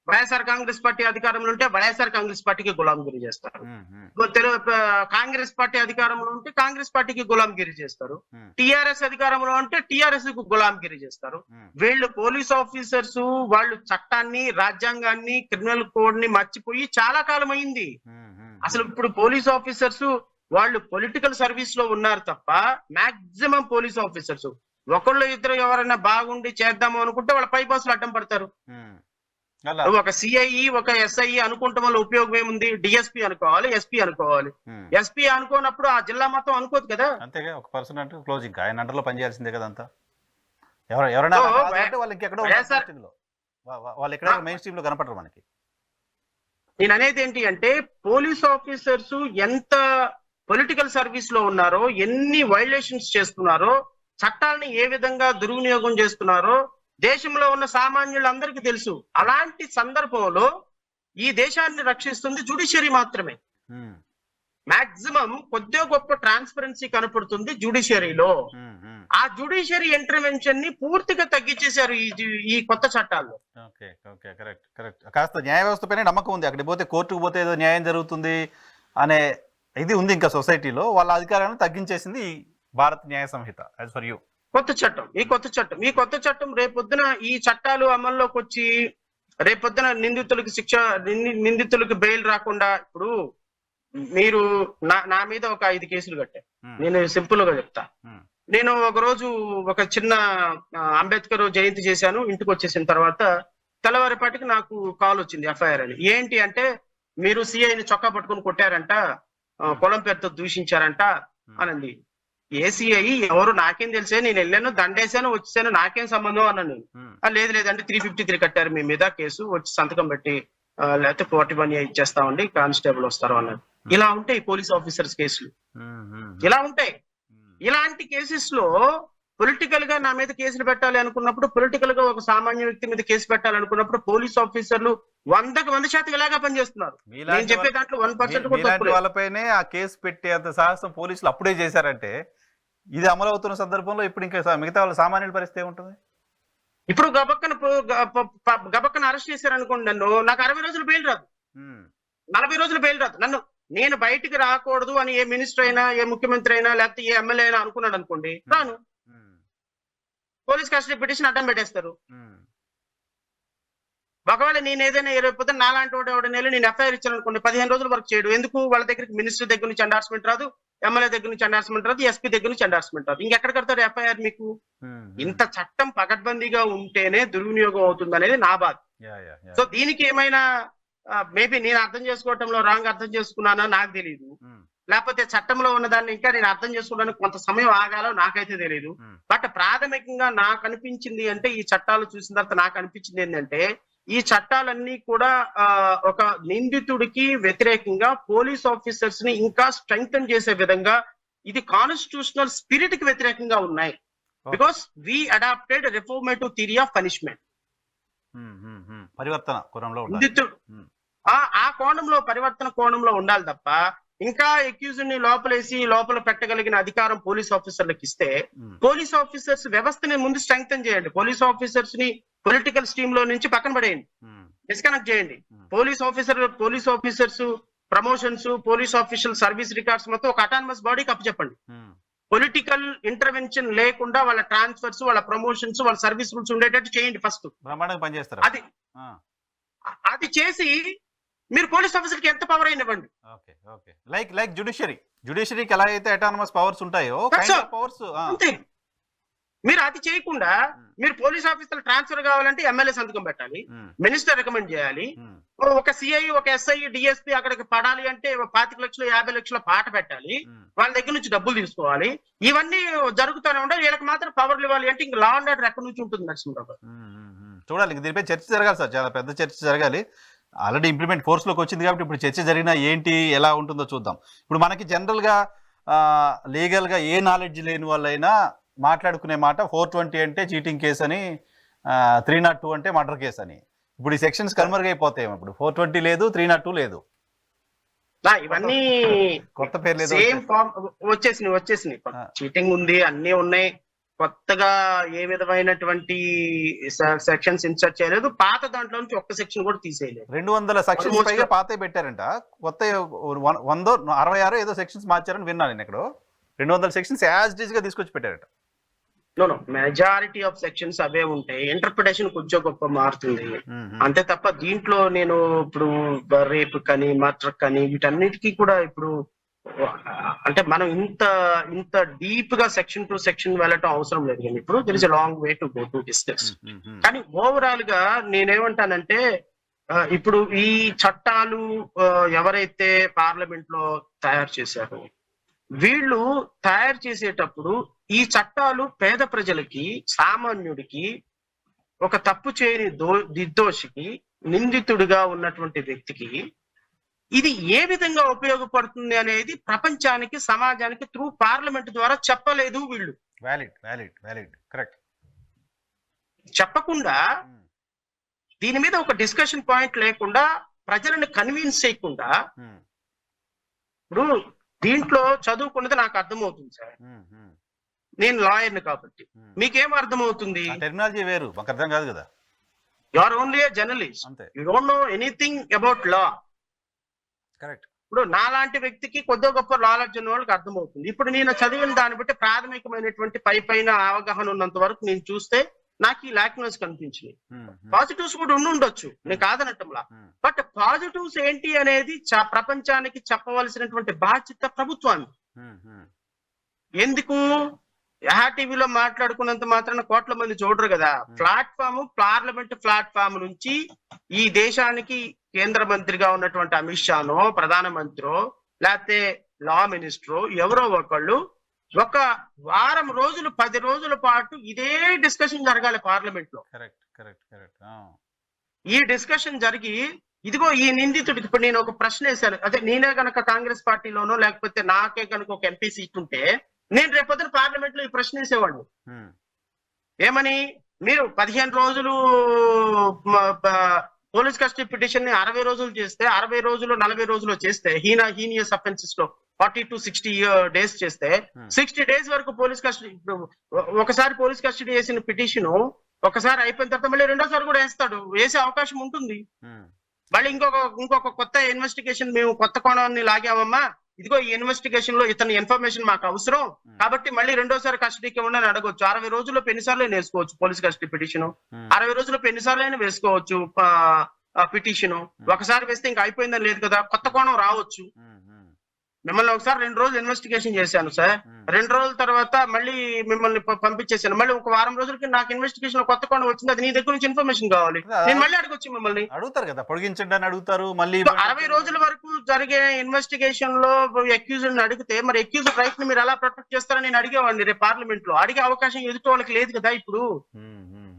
వైఎస్ఆర్ కాంగ్రెస్ పార్టీ అధికారంలో ఉంటే వైఎస్ఆర్ కాంగ్రెస్ పార్టీకి గులాంగిరి చేస్తారు. కాంగ్రెస్ పార్టీ అధికారంలో ఉంటే కాంగ్రెస్ పార్టీకి గులాంగిరి చేస్తారు. టిఆర్ఎస్ అధికారంలో ఉంటే టిఆర్ఎస్ కు గులాంగిరి చేస్తారు. వీళ్ళు పోలీస్ ఆఫీసర్స్ వాళ్ళు చట్టాన్ని, రాజ్యాంగాన్ని, క్రిమినల్ కోడ్ ని మర్చిపోయి చాలా కాలం అయింది. అసలు ఇప్పుడు పోలీస్ ఆఫీసర్స్ వాళ్ళు పొలిటికల్ సర్వీస్ లో ఉన్నారు తప్ప మాక్సిమం పోలీస్ ఆఫీసర్స్ ఒకళ్ళు ఇద్దరు ఎవరైనా బాగుండి చేద్దాము అనుకుంటే వాళ్ళ పై బాసులు అడ్డం పడతారు. ఒక సిఐఈ, ఒక ఎస్ఐఈ అనుకుంటాం వల్ల ఉపయోగం ఏముంది? డిఎస్పీ అనుకోవాలి, ఎస్పీ అనుకోవాలి. ఎస్పీ అనుకోనప్పుడు ఆ జిల్లా మొత్తం అనుకోదు కదా. అంతేగా, ఒక పర్సన్ అంటే క్లోజింగ్ ఆయన అండర్లో పనిచేయాల్సిందే కదా అంతా. ఎవరైనా వాళ్ళు ఇంకెక్కడో వాళ్ళు ఎక్కడ మెయిన్ స్ట్రీమ్ లో కనపడరు మనకి. నేను అనేది ఏంటి అంటే పోలీస్ ఆఫీసర్స్ ఎంత పొలిటికల్ సర్వీస్ లో ఉన్నారో, ఎన్ని వైలేషన్స్ చేస్తున్నారో, చట్టాలని ఏ విధంగా దుర్వినియోగం చేస్తున్నారో దేశంలో ఉన్న సామాన్యులందరికీ తెలుసు. అలాంటి సందర్భంలో ఈ దేశాన్ని రక్షిస్తుంది జ్యుడిషియరీ మాత్రమే. మాక్సిమం కొద్దిగా గొప్ప ట్రాన్స్పరెన్సీ కనపడుతుంది జ్యుడిషియరీలో. ఆ జ్యుడిషియరీ ఇంటర్వెన్షన్ ని పూర్తిగా తగ్గించేశారు ఈ కొత్త చట్టాల్లో. కాస్త న్యాయ వ్యవస్థ పైన నమ్మకం ఉంది. అక్కడికి పోతే, కోర్టుకు పోతే ఏదో న్యాయం జరుగుతుంది అనే ఇది ఉంది ఇంకా సొసైటీలో. వాళ్ళ అధికారాన్ని తగ్గించేసింది ఈ భారత న్యాయ సంహిత. యాజ్ ఫర్ యూ, ఈ కొత్త చట్టం రేపొద్దున ఈ చట్టాలు అమల్లోకి వచ్చి రేపొద్దున నిందితులకి బెయిల్ రాకుండా, ఇప్పుడు మీరు నా మీద ఒక 5 కేసులు కట్టారు. నేను సింపుల్ గా చెప్తా. నేను ఒక రోజు ఒక చిన్న అంబేద్కర్ జయంతి చేశాను. ఇంటికి వచ్చేసిన తర్వాత తెల్లవారిపాటికి నాకు కాల్ వచ్చింది, ఎఫ్ఐఆర్ అని. ఏంటి అంటే మీరు సిఐని చొక్కా పట్టుకుని కొట్టారంట, పొలం పేరుతో దూషించారంట అనండి. ఏసీఐ ఎవరు నాకేం తెలిసే, నేను వెళ్ళాను, దండేశాను, వచ్చేసాను, నాకేం సంబంధం అన్నాను నేను. లేదంటే 353 కట్టారు మీ మీద కేసు, వచ్చి సంతకం పెట్టి లేకపోతే 41A ఇచ్చేస్తామండి, కానిస్టేబుల్ వస్తారు అన్నారు. ఇలా ఉంటాయి పోలీస్ ఆఫీసర్స్ కేసులు, ఇలా ఉంటాయి. ఇలాంటి కేసెస్ లో పొలిటికల్ గా నా మీద కేసులు పెట్టాలి అనుకున్నప్పుడు, పొలిటికల్ గా ఒక సామాన్య వ్యక్తి మీద కేసు పెట్టాలనుకున్నప్పుడు పోలీస్ ఆఫీసర్లు 100% ఇలాగా పనిచేస్తున్నారు. నేను చెప్పే దాంట్లో 1% వాళ్ళపైనే ఆ కేసు పెట్టేంత సాహసం పోలీసులు అప్పుడే చేశారంటే, ఇది అమలు అవుతున్న సందర్భంలో ఇప్పుడు ఇంకా మిగతా వాళ్ళ సామాన్యుల పరిస్థితి ఏముంటుంది? ఇప్పుడు గబక్కన అరెస్ట్ చేశారు అనుకోండి, నాకు 60 రోజులు బెయిల్ రాదు, 40 రోజులు బెయిల్ రాదు. నేను బయటికి రాకూడదు అని ఏ మినిస్టర్ అయినా, ఏ ముఖ్యమంత్రి అయినా, లేకపోతే ఏ ఎమ్మెల్యే అయినా అనుకున్నాడు అనుకోండి, రాను. పోలీస్ కస్టడీ పిటిషన్ అడ్డం పెట్టేస్తారు. ఒకవేళ నేను ఏదైనా రేపు నాలాంటి వాడు నేను ఎఫ్ఐఆర్ ఇచ్చాను అనుకోండి, 15 రోజుల వరకు చేయడు. ఎందుకు? వాళ్ళ దగ్గరికి మినిస్టర్ దగ్గర నుంచి ఎండార్స్మెంట్ రాదు, ఎమ్మెల్యే దగ్గర నుంచి ఎండార్స్మెంట్ రాదు, ఎస్పీ దగ్గర నుంచి ఎండార్స్మెంట్ రాదు. ఇంకెక్కడ కడతారు ఎఫ్ఐఆర్ మీకు? ఇంత చట్టం పకడ్బందీగా ఉంటేనే దుర్వినియోగం అవుతుంది అనేది నా బాధ. సో దీనికి ఏమైనా మేబీ నేను అర్థం చేసుకోవటంలో రాంగ్ అర్థం చేసుకున్నానా నాకు తెలియదు, లేకపోతే చట్టంలో ఉన్నదాన్ని ఇంకా నేను అర్థం చేసుకోవడానికి కొంత సమయం ఆగాలో నాకైతే తెలియదు. బట్ ప్రాథమికంగా నాకు అనిపించింది అంటే, ఈ చట్టాలు చూసిన తర్వాత నాకు అనిపించింది ఏంటంటే, ఈ చట్టాలన్నీ కూడా ఒక నిందితుడికి వ్యతిరేకంగా పోలీస్ ఆఫీసర్స్ ని ఇంకా స్ట్రెంగ్తన్ చేసే విధంగా, ఇది కాన్స్టిట్యూషనల్ స్పిరిట్ కి వ్యతిరేకంగా ఉన్నాయి. Because we adopted reformative theory of punishment. పరివర్తన కోణంలో నిందితుడు ఆ కోణంలో, పరివర్తన కోణంలో ఉండాలి తప్ప ఇంకా అక్యూజ్డ్ ని లోపల పెట్టగలిగిన అధికారం పోలీస్ ఆఫీసర్లకు ఇస్తే, పోలీస్ ఆఫీసర్స్ వ్యవస్థని ముందు స్ట్రెంగ్తన్ చేయండి. పోలీస్ ఆఫీసర్స్ ని పొలిటికల్ స్ట్రీమ్ లో నుంచి పక్కన పడేయండి, డిస్కనెక్ట్ చేయండి. Police officers promotions, police official service records మొత్తం ఒక అటానమస్ బాడీకి అప్పచెప్పండి. పొలిటికల్ ఇంటర్వెన్షన్ లేకుండా వాళ్ళ ట్రాన్స్ఫర్స్, వాళ్ళ ప్రమోషన్స్, వాళ్ళ సర్వీస్ రూల్స్ ఉండేటట్టు చేయండి ఫస్ట్. అది చేసి మీరు పోలీస్ ఆఫీసర్ కి ఎంత పవర్ అయినా ఇవ్వండి. లైక్ జ్యుడిషియరీకి ఎలా అయితే అటానమస్ పవర్స్ ఉంటాయో పవర్స్ అంతే. మీరు అది చేయకుండా మీరు పోలీస్ ఆఫీసర్ ట్రాన్స్ఫర్ కావాలంటే ఎమ్మెల్యే సంతకం పెట్టాలి, మినిస్టర్ రికమెండ్ చేయాలి. ఒక సిఐ, ఒక ఎస్ఐ, డిఎస్పీ అక్కడికి పడాలి అంటే 25 లక్షలు 50 లక్షల పాట పెట్టాలి, వాళ్ళ దగ్గర నుంచి డబ్బులు తీసుకోవాలి. ఇవన్నీ జరుగుతూనే ఉండాలి. వీళ్ళకి మాత్రం పవర్లు ఇవ్వాలి అంటే ఇంకా లా అండ్ ఆర్డర్ ఎక్కడి నుంచి ఉంటుంది నరసింహరావు? చూడాలి, దీనిపై చర్చ జరగాలి సార్, చాలా పెద్ద చర్చ జరగాలి. ఆల్రెడీ ఇంప్లిమెంట్ ఫోర్స్లోకి వచ్చింది కాబట్టి ఇప్పుడు చర్చ జరిగినా ఏంటి ఎలా ఉంటుందో చూద్దాం. ఇప్పుడు మనకి జనరల్గా లీగల్గా ఏ నాలెడ్జ్ లేని వాళ్ళైనా మాట్లాడుకునే మాట 420 అంటే చీటింగ్ కేసు అని, 302 అంటే మర్డర్ కేసు అని. ఇప్పుడు ఈ సెక్షన్స్ కనుమరుగైపోతాయి. ఇప్పుడు 420 లేదు, 302 లేదు, ఇవన్నీ కొత్త పేరు లేదు, సేమ్ ఫామ్ వచ్చేసినాయి. చీటింగ్ ఉంది, అన్ని ఉన్నాయి. కొత్తగా ఏ విధమైనటువంటి సెక్షన్స్ ఇన్సర్ట్ చేయలేదు. పాత దాంట్లో నుంచి ఒక్క సెక్షన్ కూడా తీసేయలేదు. 200 సెక్షన్స్ పైగా పాత పెట్టారంట. కొత్త 166 ఏదో సెక్షన్స్ మార్చారని విన్నాను నేను ఎక్కడో. 200 సెక్షన్స్ యాజ్ ఇట్ ఈస్ గా తీసుకొచ్చి పెట్టారట. మెజారిటీ ఆఫ్ సెక్షన్స్ అవే ఉంటాయి. ఇంటర్ప్రిటేషన్ కొంచెం గొప్ప మారుతుంది అంతే తప్ప దీంట్లో నేను ఇప్పుడు రేప్ కానీ మర్డర్ కానీ వీటన్నిటికీ కూడా ఇప్పుడు అంటే మనం ఇంత డీప్ గా సెక్షన్ టు సెక్షన్ వెళ్ళటం అవసరం లేదు. కానీ ఇప్పుడు there is a long way to go to discuss. కానీ ఓవరాల్ గా నేనేమంటానంటే ఇప్పుడు ఈ చట్టాలు ఎవరైతే పార్లమెంట్ లో తయారు చేశారో వీళ్ళు తయారు చేసేటప్పుడు ఈ చట్టాలు పేద ప్రజలకి, సామాన్యుడికి, ఒక తప్పు చేయని నిర్దోషికి, నిందితుడిగా ఉన్నటువంటి వ్యక్తికి ఇది ఏ విధంగా ఉపయోగపడుతుంది అనేది ప్రపంచానికి, సమాజానికి త్రూ పార్లమెంట్ ద్వారా చెప్పలేదు వీళ్ళు. కరెక్ట్. చెప్పకుండా దీని మీద ఒక డిస్కషన్ పాయింట్ లేకుండా ప్రజలను కన్విన్స్ చేయకుండా ఇప్పుడు దీంట్లో చదువుకున్నది నాకు అర్థమవుతుంది సార్. నేను లాయర్ని కాబట్టి మీకేం అర్థమవుతుంది? టెక్నాలజీ వేరు, మాకు అర్థం కాదు కదా. You are only a journalist, you don't know anything about law. Correct. ఇప్పుడు నాలాంటి వ్యక్తికి కొద్దిగా గొప్ప నాలెడ్జ్ ఉన్న వాళ్ళకి అర్థమవుతుంది. ఇప్పుడు నేను చదివిన దాన్ని బట్టి ప్రాథమికమైనటువంటి పైన అవగాహన ఉన్నంత వరకు నేను చూస్తే నాకు ఈ లాక్నెస్ కనిపించినాయి. పాజిటివ్స్ కూడా ఉండొచ్చు, నేను కాదనటంలా. బట్ పాజిటివ్స్ ఏంటి అనేది ప్రపంచానికి చెప్పవలసినటువంటి బాధ్యత ప్రభుత్వాన్ని. ఎందుకు టీవీలో మాట్లాడుకున్నంత మాత్రాన కోట్ల మంది చూడరు కదా. పార్లమెంట్ ప్లాట్ఫామ్ నుంచి ఈ దేశానికి కేంద్ర మంత్రిగా ఉన్నటువంటి అమిత్ షానో, ప్రధానమంత్రో, లేకపోతే లా మినిస్టరో ఎవరో ఒకళ్ళు ఒక వారం రోజులు 10 రోజుల పాటు ఇదే డిస్కషన్ జరగాలి పార్లమెంట్ లో. ఈ డిస్కషన్ జరిగి ఇదిగో ఈ నిందితుడికి ఇప్పుడు నేను ఒక ప్రశ్న వేశాను. అదే నేనే గనక కాంగ్రెస్ పార్టీలోనో లేకపోతే నాకే కనుక ఒక ఎంపీ సీట్ ఉంటే నేను రేపొద్దున పార్లమెంట్ లో ఈ ప్రశ్న వేసేవాడిని. ఏమని, మీరు 15 రోజులు పోలీస్ కస్టడీ పిటిషన్ ని 60 రోజులు చేస్తే, 60 రోజులు 40 రోజులు చేస్తే, హీనియస్ అఫెన్సెస్ లో 40 to 60 days చేస్తే 60 days వరకు పోలీస్ కస్టడీ. ఒకసారి పోలీస్ కస్టడీ వేసిన పిటిషన్ ఒకసారి అయిపోయిన తర్వాత మళ్ళీ రెండోసారి కూడా వేసే అవకాశం ఉంటుంది. మళ్ళీ ఇంకొక కొత్త ఇన్వెస్టిగేషన్ మేము కొత్త కోణాన్ని లాగామమ్మా, ఇదిగో ఈ ఇన్వెస్టిగేషన్ లో ఇతని ఇన్ఫర్మేషన్ మాకు అవసరం కాబట్టి మళ్ళీ రెండోసారి కస్టడీకి ఉండని అడగొచ్చు. 60 రోజుల్లో ఎన్నిసార్లు అయినా వేసుకోవచ్చు పోలీస్ కస్టడీ పిటిషన్. 60 రోజుల్లో ఎన్నిసార్లు అయినా వేసుకోవచ్చు పిటిషన్. ఒకసారి వేస్తే ఇంకా అయిపోయిందని లేదు కదా, కొత్త కోణం రావచ్చు. మిమ్మల్ని ఒకసారి 2 రోజులు ఇన్వెస్టిగేషన్ చేశాను సార్, 2 రోజుల తర్వాత మళ్ళీ మిమ్మల్ని పంపించేశాను. మళ్ళీ ఒక వారం రోజులకి నాకు ఇన్వెస్టిగేషన్ కొత్త కోణం వచ్చింది, అది నీ దగ్గర నుంచి ఇన్ఫర్మేషన్ కావాలి, నేను మళ్ళీ అడగొచ్చు. మిమ్మల్ని అడుగుతారు కదా, పొడిగించండి అని అడుగుతారు. మళ్ళీ 60 రోజుల వరకు జరిగే ఇన్వెస్టిగేషన్ లో అక్యూజ్డ్ అడిగితే మరి అక్యూజ్డ్ రైట్ ని మీరు ఎలా ప్రొటెక్ట్ చేస్తారని నేను అడిగేవాడిని. రేపు పార్లమెంట్ లో అడిగే అవకాశం ఎదుటి వాళ్ళకి లేదు కదా. ఇప్పుడు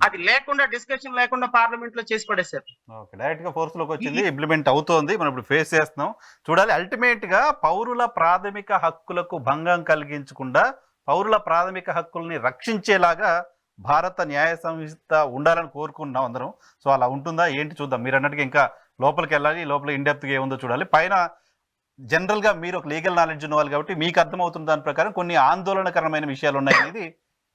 అది లేకుండా, డిస్కషన్ లేకుండా పార్లమెంట్ లో చేసి పడేశారు. డైరెక్ట్ గా ఫోర్స్ లోకి వచ్చింది, ఇంప్లిమెంట్ అవుతోంది, మనం ఇప్పుడు ఫేస్ చేస్తున్నాం. చూడాలి. అల్టిమేట్ గా పౌరుల ప్రాథమిక హక్కులకు భంగం కలిగించకుండా పౌరుల ప్రాథమిక హక్కుల్ని రక్షించేలాగా భారత న్యాయ సంహిత ఉండాలని కోరుకుంటున్నాం అందరం. సో అలా ఉంటుందా ఏంటి చూద్దాం. మీరు అన్నట్టుగా ఇంకా లోపలికి వెళ్ళాలి, లోపల ఇన్డెప్త్గా ఏముందో చూడాలి. పైన జనరల్గా మీరు ఒక లీగల్ నాలెడ్జ్ ఉన్నవాళ్ళు కాబట్టి మీకు అర్థమవుతున్న దాని ప్రకారం కొన్ని ఆందోళనకరమైన విషయాలు ఉన్నాయి అనేది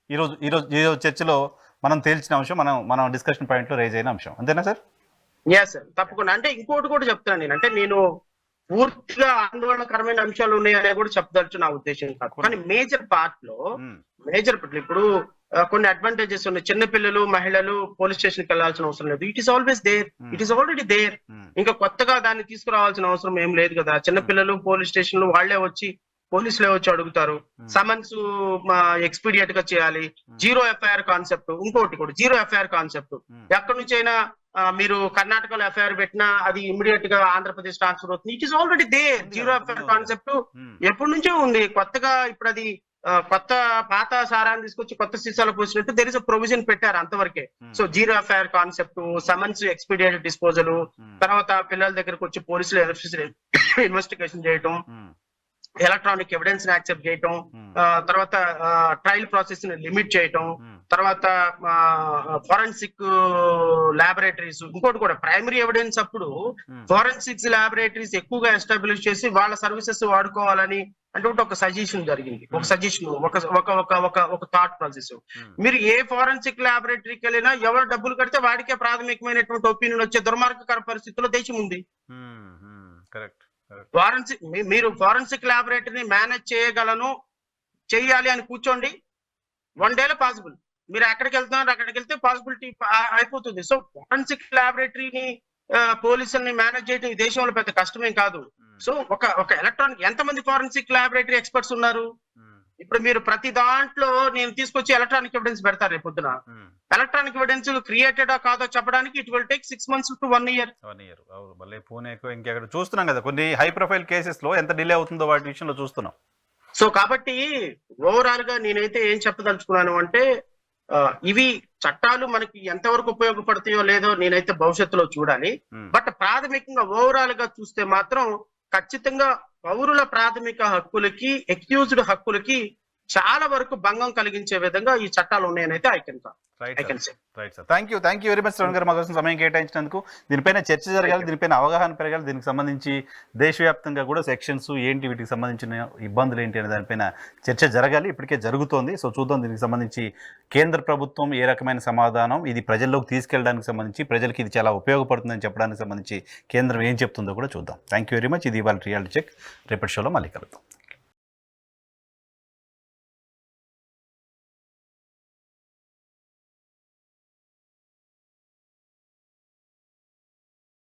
ఈరోజు చర్చలో మనం తేల్చిన అంశం, మనం డిస్కషన్ పాయింట్ లో రేజ్ అయిన అంశం. అంతేనా సార్? ఎస్ సార్, తప్పకుండా. అంటే ఇంకోటి కూడా చెప్తాను నేను పూర్తిగా ఆందోళనకరమైన అంశాలు ఉన్నాయనే కూడా చెప్పదలుచు నా ఉద్దేశం కాదు. కానీ మేజర్ పార్ట్ ఇప్పుడు కొన్ని అడ్వాంటేజెస్ ఉన్నాయి. చిన్నపిల్లలు, మహిళలు పోలీస్ స్టేషన్ కి వెళ్లాల్సిన అవసరం లేదు. It is always there, it is already there. ఇంకా కొత్తగా దాన్ని తీసుకురావాల్సిన అవసరం ఏం లేదు కదా. చిన్నపిల్లలు పోలీస్ స్టేషన్ లో వాళ్లే వచ్చి, పోలీసులే వచ్చి అడుగుతారు. సమన్స్ ఎక్స్పీడియట్ గా చేయాలి. జీరో ఎఫ్ఐఆర్ కాన్సెప్ట్, ఇంకోటి కూడా జీరో ఎఫ్ఐఆర్ కాన్సెప్ట్. ఎక్కడి నుంచి అయినా మీరు కర్ణాటకలో ఎఫ్ఐఆర్ పెట్టినా అది ఇమీడియట్ గా ఆంధ్రప్రదేశ్ ట్రాన్స్ఫర్ అవుతుంది. It is already there. Zero FIR concept ఎప్పటి నుంచో ఉంది. కొత్తగా ఇప్పుడు అది కొత్త పాత సారాన్ని తీసుకొచ్చి కొత్త సీసాలు పోసినట్టు దెర్ ఇస్ ప్రొవిజన్ పెట్టారు అంతవరకే. So zero FIR concept, summons expedite disposal, తర్వాత పిల్లల దగ్గరకు వచ్చి పోలీసులు ఇన్వెస్టిగేషన్ చేయటం, ఎలక్ట్రానిక్ ఎవిడెన్స్ ని యాక్సెప్ట్ చేయటం, తర్వాత ట్రయల్ ప్రాసెస్ ని లిమిట్ చేయటం, తర్వాత ఫోరెన్సిక్ ల్యాబొరేటరీస్, ఇంకోటి కూడా ప్రైమరీ ఎవిడెన్స్ అప్పుడు ఫోరెన్సిక్స్ ల్యాబొరేటరీస్ ఎక్కువగా ఎస్టాబ్లిష్ చేసి వాళ్ళ సర్వీసెస్ వాడుకోవాలని అంటే ఒక సజెషన్ జరిగింది. ఒక సజెషన్, ఒక థాట్ ప్రాసెస్. మీరు ఏ ఫోరెన్సిక్ ల్యాబొరేటరీకి వెళ్ళినా ఎవరు డబ్బులు కడితే వాడికే ప్రాథమికమైనటువంటి ఒపీనియన్ వచ్చే దుర్మార్గకర పరిస్థితుల్లో దేశం ఉంది. మీరు ఫోరెన్సిక్ ల్యాబొరేటరీని మేనేజ్ చేయగలను, చెయ్యాలి అని కూర్చోండి, 1 డేలో పాసిబుల్. మీరు ఎక్కడికి వెళ్తున్నారు, అక్కడికి వెళ్తే పాసిబిలిటీ అయిపోతుంది. సో ఫోరెన్సిక్ ల్యాబొరేటరీని పోలీసుల్ని మేనేజ్ చేయడం ఈ దేశంలో పెద్ద కష్టమేం కాదు. సో ఒక ఎలక్ట్రానిక్ ఎంతమంది ఫోరెన్సిక్ ల్యాబొరేటరీ ఎక్స్పర్ట్స్ ఉన్నారు? ఇప్పుడు మీరు ప్రతి దాంట్లో నేను తీసుకొచ్చి ఎలక్ట్రానిక్ ఎవిడెన్స్ పెడతారు రేపు పొద్దున. ఎలక్ట్రానిక్ ఎవిడెన్స్ క్రియేటెడా కాదో చెప్పడానికి it will take 6 months to 1 year. మళ్ళీ పూణేకు ఇంకెక్కడ చూస్తున్నాం కదా, కొన్ని హై ప్రొఫైల్ కేసెస్ లో ఎంత డిలే అవుతుందో వాటి విషయంలో చూస్తున్నాం. సో కాబట్టి ఓవరాల్ గా నేనైతే ఏం చెప్పదలుచుకున్నాను అంటే, ఇవి చట్టాలు మనకి ఎంతవరకు ఉపయోగపడతాయో లేదో నేనైతే భవిష్యత్తులో చూడాలి. బట్ ప్రాథమికంగా ఓవరాల్ గా చూస్తే మాత్రం ఖచ్చితంగా పౌరుల ప్రాథమిక హక్కులకి, అక్యూజ్డ్ హక్కులకి చాలా వరకు భంగం కలిగించే విధంగా ఈ చట్టాలు ఉన్నాయని అయితే I can say. Right sir, thank you very much Shravan గారు మా కోసం సమయం కేటాయించినందుకు. దీనిపైన చర్చ జరగాలి, దీనిపైన అవగాహన పెరగాలి, దీనికి సంబంధించి దేశవ్యాప్తంగా కూడా సెక్షన్స్ ఏంటి, వీటికి సంబంధించిన ఇబ్బందులు ఏంటి అనే దానిపైన చర్చ జరగాలి. ఇప్పటికే జరుగుతోంది. సో చూద్దాం దీనికి సంబంధించి కేంద్ర ప్రభుత్వం ఏ రకమైన సమాధానం, ఇది ప్రజల్లోకి తీసుకెళ్ళడానికి సంబంధించి, ప్రజలకి ఇది చాలా ఉపయోగపడుతుందని చెప్పడానికి సంబంధించి కేంద్రం ఏం చెప్తుందో కూడా చూద్దాం. Thank you very much. ఇది ఇవాళ రియాలిటీ చెక్. రేపటి షోలో మళ్ళీ కలుద్దాం.